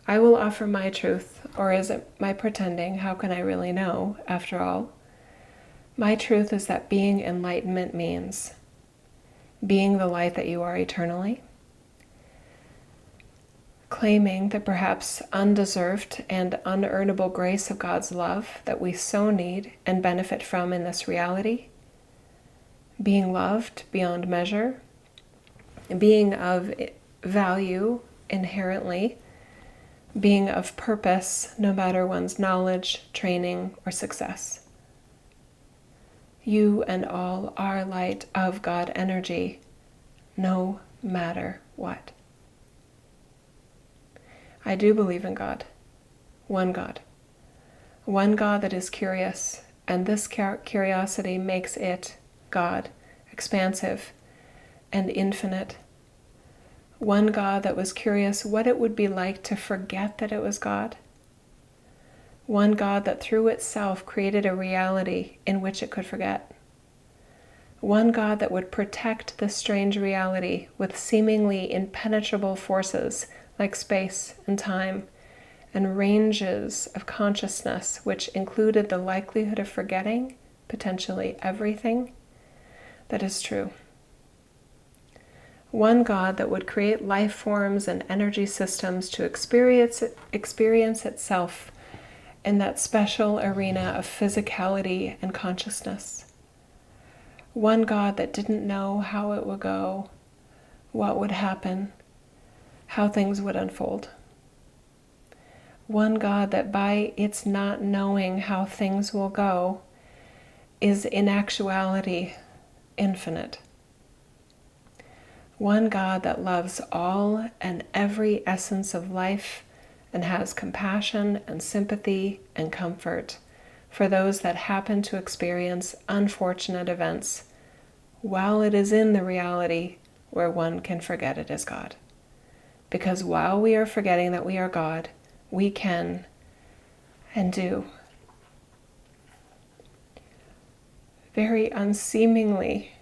I will offer my truth, or is it my pretending? How can I really know, after all? My truth is that being enlightenment means being the light that you are eternally, claiming the perhaps undeserved and unearnable grace of God's love that we so need and benefit from in this reality, being loved beyond measure, being of value inherently, being of purpose no matter one's knowledge, training, or success. You and all are light of God energy, no matter what. I do believe in God, one God that is curious, and this curiosity makes it, God, expansive and infinite. One God that was curious what it would be like to forget that it was God. One God that through itself created a reality in which it could forget. One God that would protect this strange reality with seemingly impenetrable forces like space and time, and ranges of consciousness which included the likelihood of forgetting potentially everything that is true. One God that would create life forms and energy systems to experience itself in that special arena of physicality and consciousness. One God that didn't know how it would go, what would happen, how things would unfold. One God that by its not knowing how things will go is in actuality infinite. One God that loves all and every essence of life and has compassion and sympathy and comfort for those that happen to experience unfortunate events while it is in the reality where one can forget it is God. Because while we are forgetting that we are God, we can and do very unseemingly,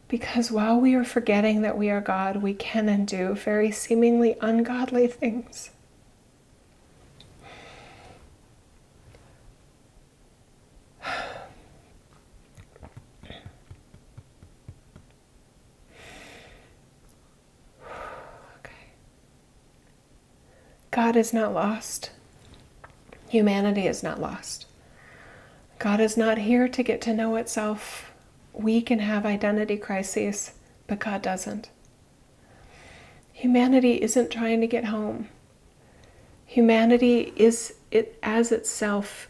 because while we are forgetting that we are God, we can and do very seemingly ungodly things. God is not lost. Humanity is not lost. God is not here to get to know itself. We can have identity crises, but God doesn't. Humanity isn't trying to get home. Humanity is it as itself,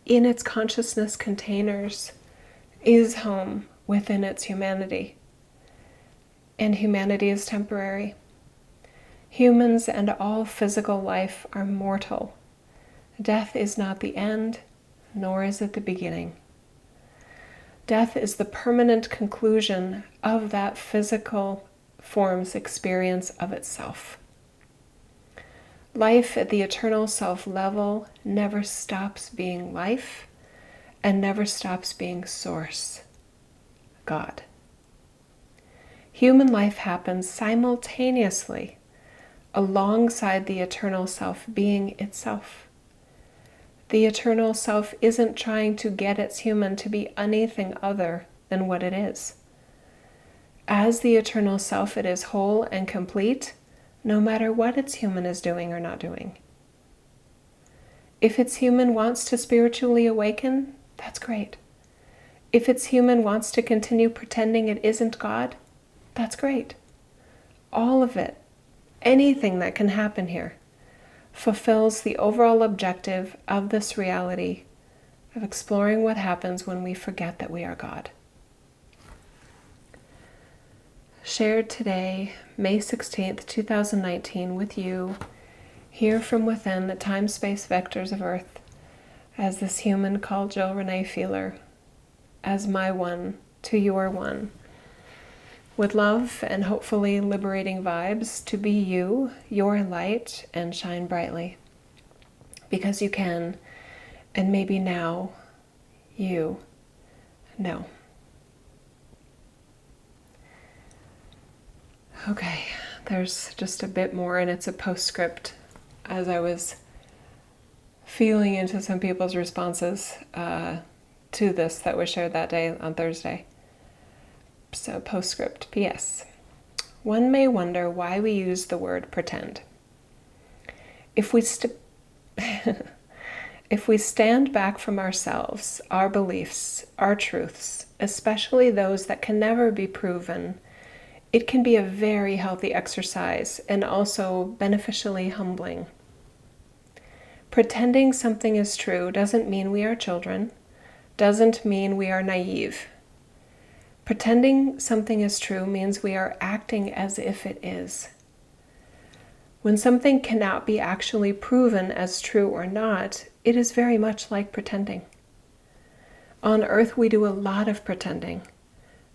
in its consciousness containers, is home within its humanity. And humanity is temporary. Humans and all physical life are mortal. Death is not the end, nor is it the beginning. Death is the permanent conclusion of that physical form's experience of itself. Life at the eternal self level never stops being life and never stops being source, God. Human life happens simultaneously alongside the eternal self being itself. The eternal self isn't trying to get its human to be anything other than what it is. As the eternal self, it is whole and complete, no matter what its human is doing or not doing. If its human wants to spiritually awaken, that's great. If its human wants to continue pretending it isn't God, that's great. All of it, anything that can happen here, fulfills the overall objective of this reality of exploring what happens when we forget that we are God. Shared today, May 16th, 2019, with you, here from within the time-space vectors of Earth, as this human called Jill Renee Feeler, as my one to your one, with love and hopefully liberating vibes to be you, your light, and shine brightly. Because you can, and maybe now, you know. Okay, there's just a bit more, and it's a postscript as I was feeling into some people's responses to this that was shared that day on Thursday. So postscript, P.S. One may wonder why we use the word pretend. If we stand back from ourselves, our beliefs, our truths, especially those that can never be proven, it can be a very healthy exercise and also beneficially humbling. Pretending something is true doesn't mean we are children, doesn't mean we are naive. Pretending something is true means we are acting as if it is. When something cannot be actually proven as true or not, it is very much like pretending. On Earth, we do a lot of pretending,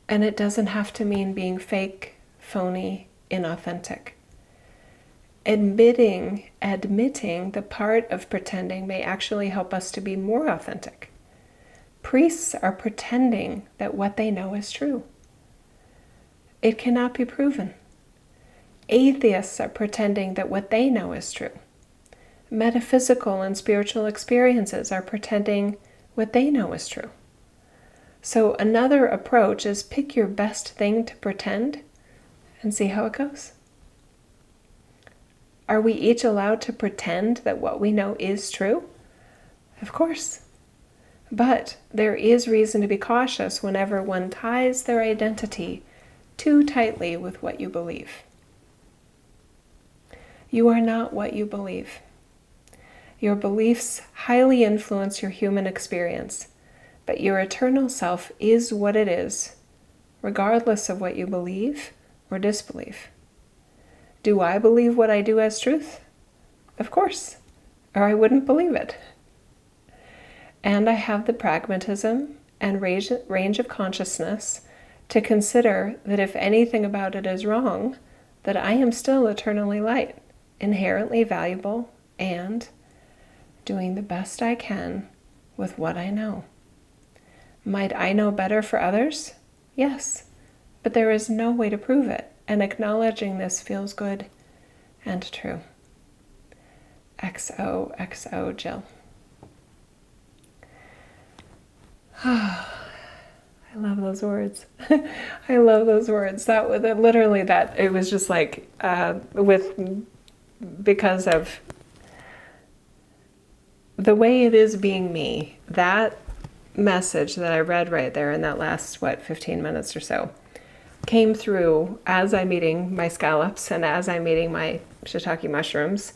and it doesn't have to mean being fake, phony, inauthentic. Admitting the part of pretending may actually help us to be more authentic. Priests are pretending that what they know is true. It cannot be proven. Atheists are pretending that what they know is true. Metaphysical and spiritual experiences are pretending what they know is true. So another approach is pick your best thing to pretend and see how it goes. Are we each allowed to pretend that what we know is true? Of course. But there is reason to be cautious whenever one ties their identity too tightly with what you believe. You are not what you believe. Your beliefs highly influence your human experience, but your eternal self is what it is, regardless of what you believe or disbelieve. Do I believe what I do as truth? Of course, or I wouldn't believe it. And I have the pragmatism and range of consciousness to consider that if anything about it is wrong, that I am still eternally light, inherently valuable, and doing the best I can with what I know. Might I know better for others? Yes, but there is no way to prove it, and acknowledging this feels good and true. XOXO Jill. I love those words. I love those words. That was literally that. It was just like because of the way it is being me. That message that I read right there in that last 15 minutes or so came through as I'm eating my scallops and as I'm eating my shiitake mushrooms.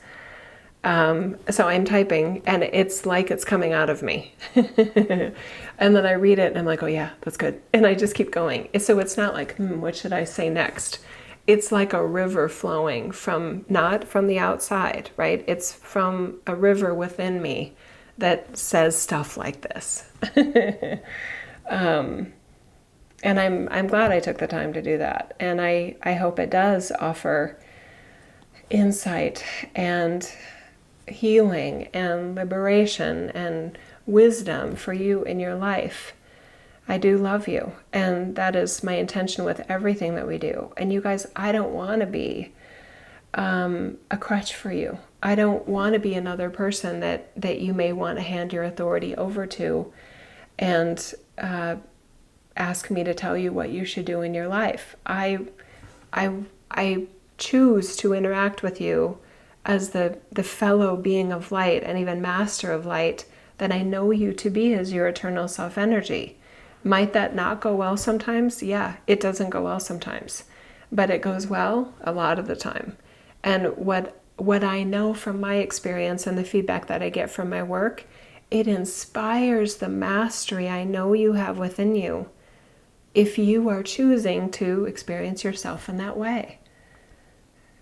So I'm typing and it's like it's coming out of me. And then I read it and I'm like, oh yeah, that's good. And I just keep going. So it's not like, what should I say next? It's like a river flowing not from the outside, right? It's from a river within me that says stuff like this. And I'm glad I took the time to do that. And I hope it does offer insight and healing and liberation and wisdom for you in your life. I do love you, and that is my intention with everything that we do. And you guys, I don't want to be a crutch for you. I don't want to be another person that you may want to hand your authority over to and ask me to tell you what you should do in your life. I choose to interact with you as the fellow being of light and even master of light that I know you to be as your eternal self energy. Might that not go well sometimes? Yeah, it doesn't go well sometimes, but it goes well a lot of the time. And what I know from my experience and the feedback that I get from my work, it inspires the mastery I know you have within you if you are choosing to experience yourself in that way.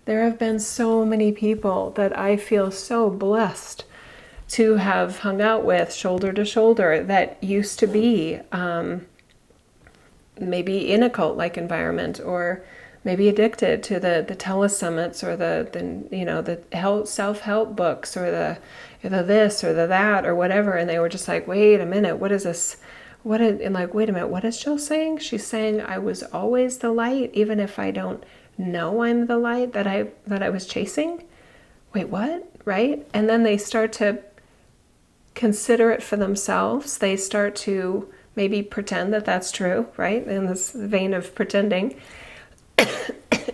There have been so many people that I feel so blessed to have hung out with shoulder to shoulder that used to be maybe in a cult-like environment, or maybe addicted to the telesummits or the self-help books or the this or the that or whatever, and they were just like, wait a minute, what is this? Wait a minute, what is Jill saying? She's saying I was always the light, even if I don't know I'm the light that I was chasing. Wait, what? Right? And then they start to consider it for themselves. They start to maybe pretend that that's true, right? In this vein of pretending.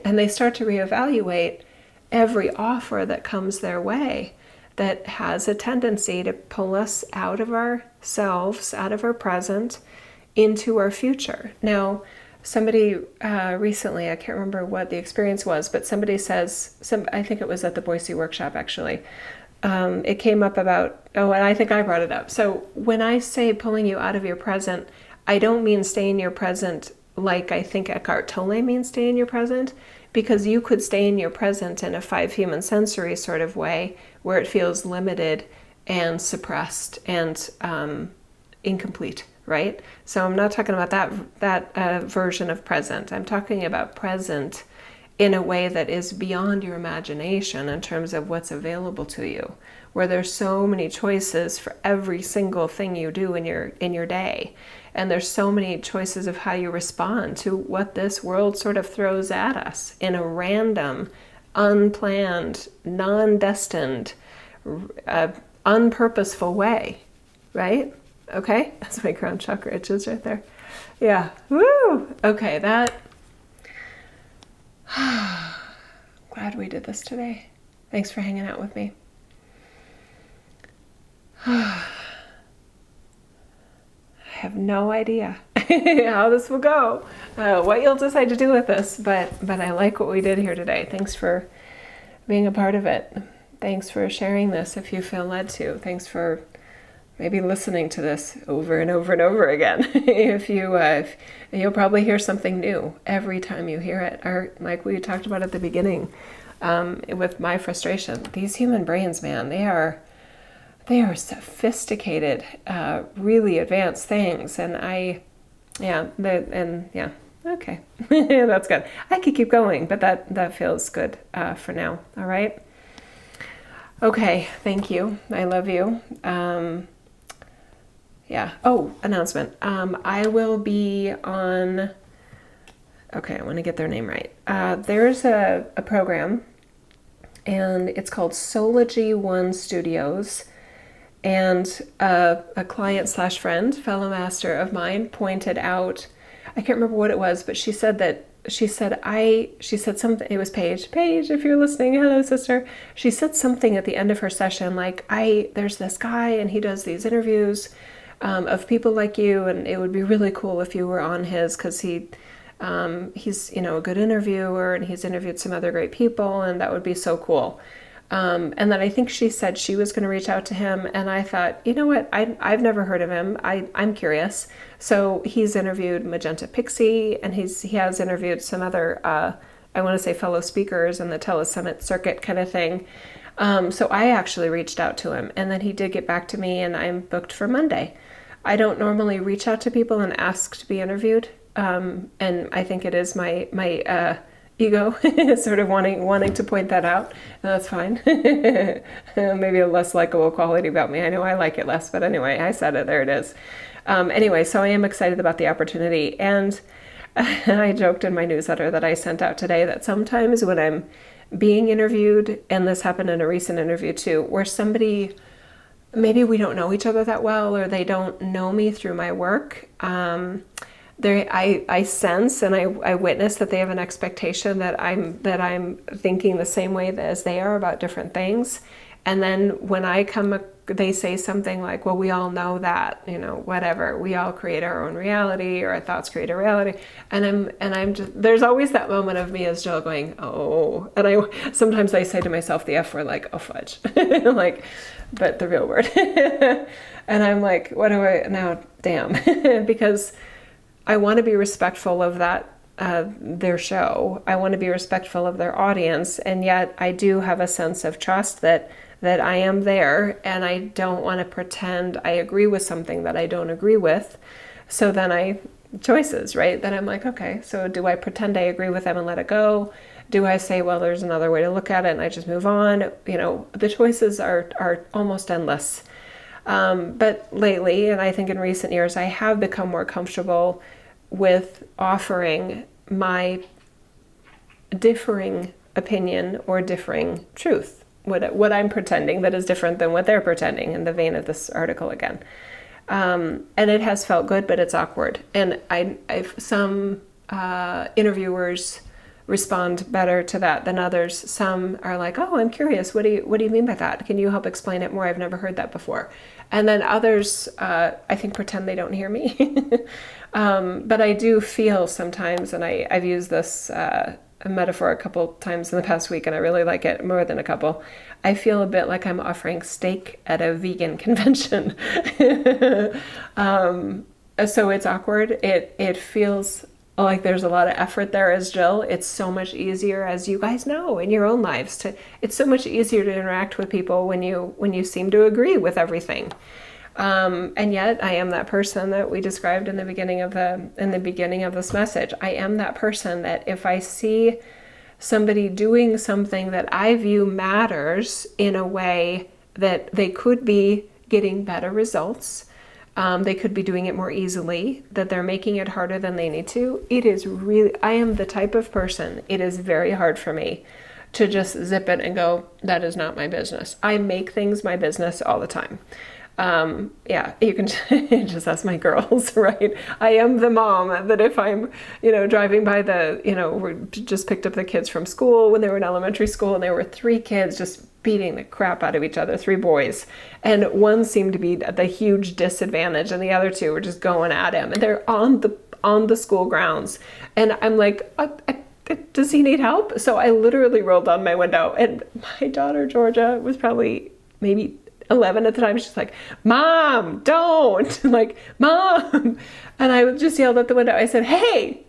And they start to reevaluate every offer that comes their way that has a tendency to pull us out of ourselves, out of our present, into our future. Now, somebody recently, I can't remember what the experience was, but somebody says, I think it was at the Boise workshop actually, it came up about, and I think I brought it up. So when I say pulling you out of your present, I don't mean stay in your present like I think Eckhart Tolle means stay in your present, because you could stay in your present in a 5 human sensory sort of way where it feels limited and suppressed and incomplete, right? So I'm not talking about that version of present. I'm talking about present in a way that is beyond your imagination in terms of what's available to you, where there's so many choices for every single thing you do in your day. And there's so many choices of how you respond to what this world sort of throws at us in a random, unplanned, non-destined, unpurposeful way, right? Okay, that's my crown chakra itches right there. Yeah, woo! Okay, glad we did this today. Thanks for hanging out with me. I have no idea how this will go, what you'll decide to do with this, but I like what we did here today. Thanks for being a part of it. Thanks for sharing this if you feel led to. Thanks for maybe listening to this over and over and over again. If you'll probably hear something new every time you hear it. Or like we talked about at the beginning, with my frustration, these human brains, man, they are sophisticated, really advanced things. And okay, that's good. I could keep going, but that feels good for now. All right. Okay, thank you. I love you. Announcement. I will be on, I want to get their name right. There's a program, and it's called Soulogy One Studios. And a client / friend, fellow master of mine, pointed out, I can't remember what it was, but she said something, it was Paige, if you're listening, hello sister. She said something at the end of her session, like, there's this guy and he does these interviews of people like you, and it would be really cool if you were on his, because he's a good interviewer, and he's interviewed some other great people, and that would be so cool. And then I think she said she was going to reach out to him, and I thought, you know what, I've never heard of him. I'm curious. So he's interviewed Magenta Pixie, and he has interviewed some other, I want to say fellow speakers in the telesummit circuit kind of thing. So I actually reached out to him, and then he did get back to me, and I'm booked for Monday. I don't normally reach out to people and ask to be interviewed, and I think it is my ego sort of wanting to point that out. And that's fine. Maybe a less likable quality about me. I know I like it less, but anyway, I said it. There it is. Anyway, so I am excited about the opportunity, and I joked in my newsletter that I sent out today that sometimes when I'm being interviewed, and this happened in a recent interview too, where somebody, maybe we don't know each other that well, or they don't know me through my work. I sense and I witness that they have an expectation that I'm thinking the same way as they are about different things. And then when they say something like, well, we all know that, whatever, we all create our own reality, or our thoughts create a reality. And I'm just, there's always that moment of me as Jill going, oh, and sometimes I say to myself the F word, like, oh, fudge, but the real word. And I'm like, what do I now? Damn, because I want to be respectful of that, their show. I want to be respectful of their audience. And yet I do have a sense of trust that I am there, and I don't want to pretend I agree with something that I don't agree with. So then choices, right? Then I'm like, okay, so do I pretend I agree with them and let it go? Do I say, well, there's another way to look at it, and I just move on? The choices are almost endless. But lately, and I think in recent years, I have become more comfortable with offering my differing opinion or differing truth, what I'm pretending that is different than what they're pretending, in the vein of this article again. And it has felt good, but it's awkward. And some interviewers respond better to that than others. Some are like, oh, I'm curious. What do you mean by that? Can you help explain it more? I've never heard that before. And then others, I think, pretend they don't hear me. But I do feel sometimes, and I've used this metaphor a couple times in the past week, and I really like it, more than a couple. I feel a bit like I'm offering steak at a vegan convention. So it's awkward. It feels like there's a lot of effort there as Jill. It's so much easier, as you guys know, in your own lives, it's so much easier to interact with people when you seem to agree with everything. And yet I am that person that we described in the beginning of this message. I am that person that if I see somebody doing something that I view matters in a way that they could be getting better results, they could be doing it more easily, that they're making it harder than they need to. I am the type of person, it is very hard for me to just zip it and go, that is not my business. I make things my business all the time. You can just ask my girls, right? I am the mom that if I'm, driving by we just picked up the kids from school when they were in elementary school, and there were 3 kids just beating the crap out of each other, 3 boys. And one seemed to be at the huge disadvantage, and the other 2 were just going at him, and they're on the school grounds. And I'm like, does he need help? So I literally rolled down my window, and my daughter, Georgia, was probably maybe 11 at the time. She's like, Mom, don't. Like, Mom. And I just yelled at the window. I said, hey.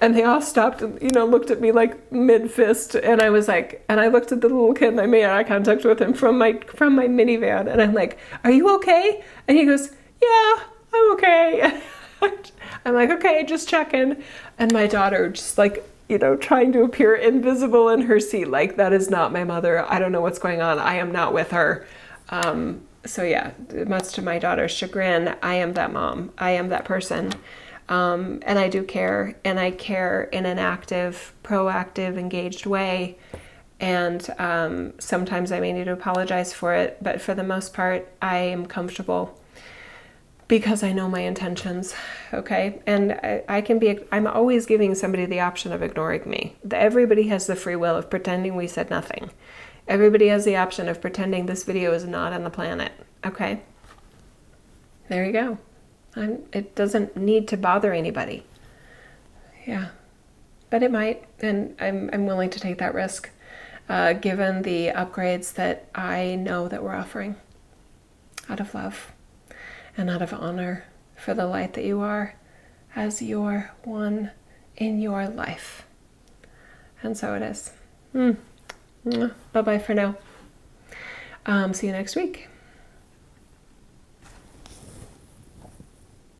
And they all stopped and, looked at me like mid-fist. And I was like, and I looked at the little kid, and I made eye contact with him from my minivan. And I'm like, are you okay? And he goes, yeah, I'm okay. I'm like, okay, just checking. And my daughter just like, trying to appear invisible in her seat. Like, that is not my mother. I don't know what's going on. I am not with her. So yeah, much to my daughter's chagrin, I am that mom. I am that person. And I do care, and I care in an active, proactive, engaged way. And sometimes I may need to apologize for it, but for the most part, I am comfortable because I know my intentions, okay? And I'm always giving somebody the option of ignoring me. Everybody has the free will of pretending we said nothing. Everybody has the option of pretending this video is not on the planet, okay? There you go. It doesn't need to bother anybody. Yeah, but it might, and I'm willing to take that risk, given the upgrades that I know that we're offering out of love and out of honor for the light that you are as your one in your life. And so it is. Bye-bye for now. See you next week.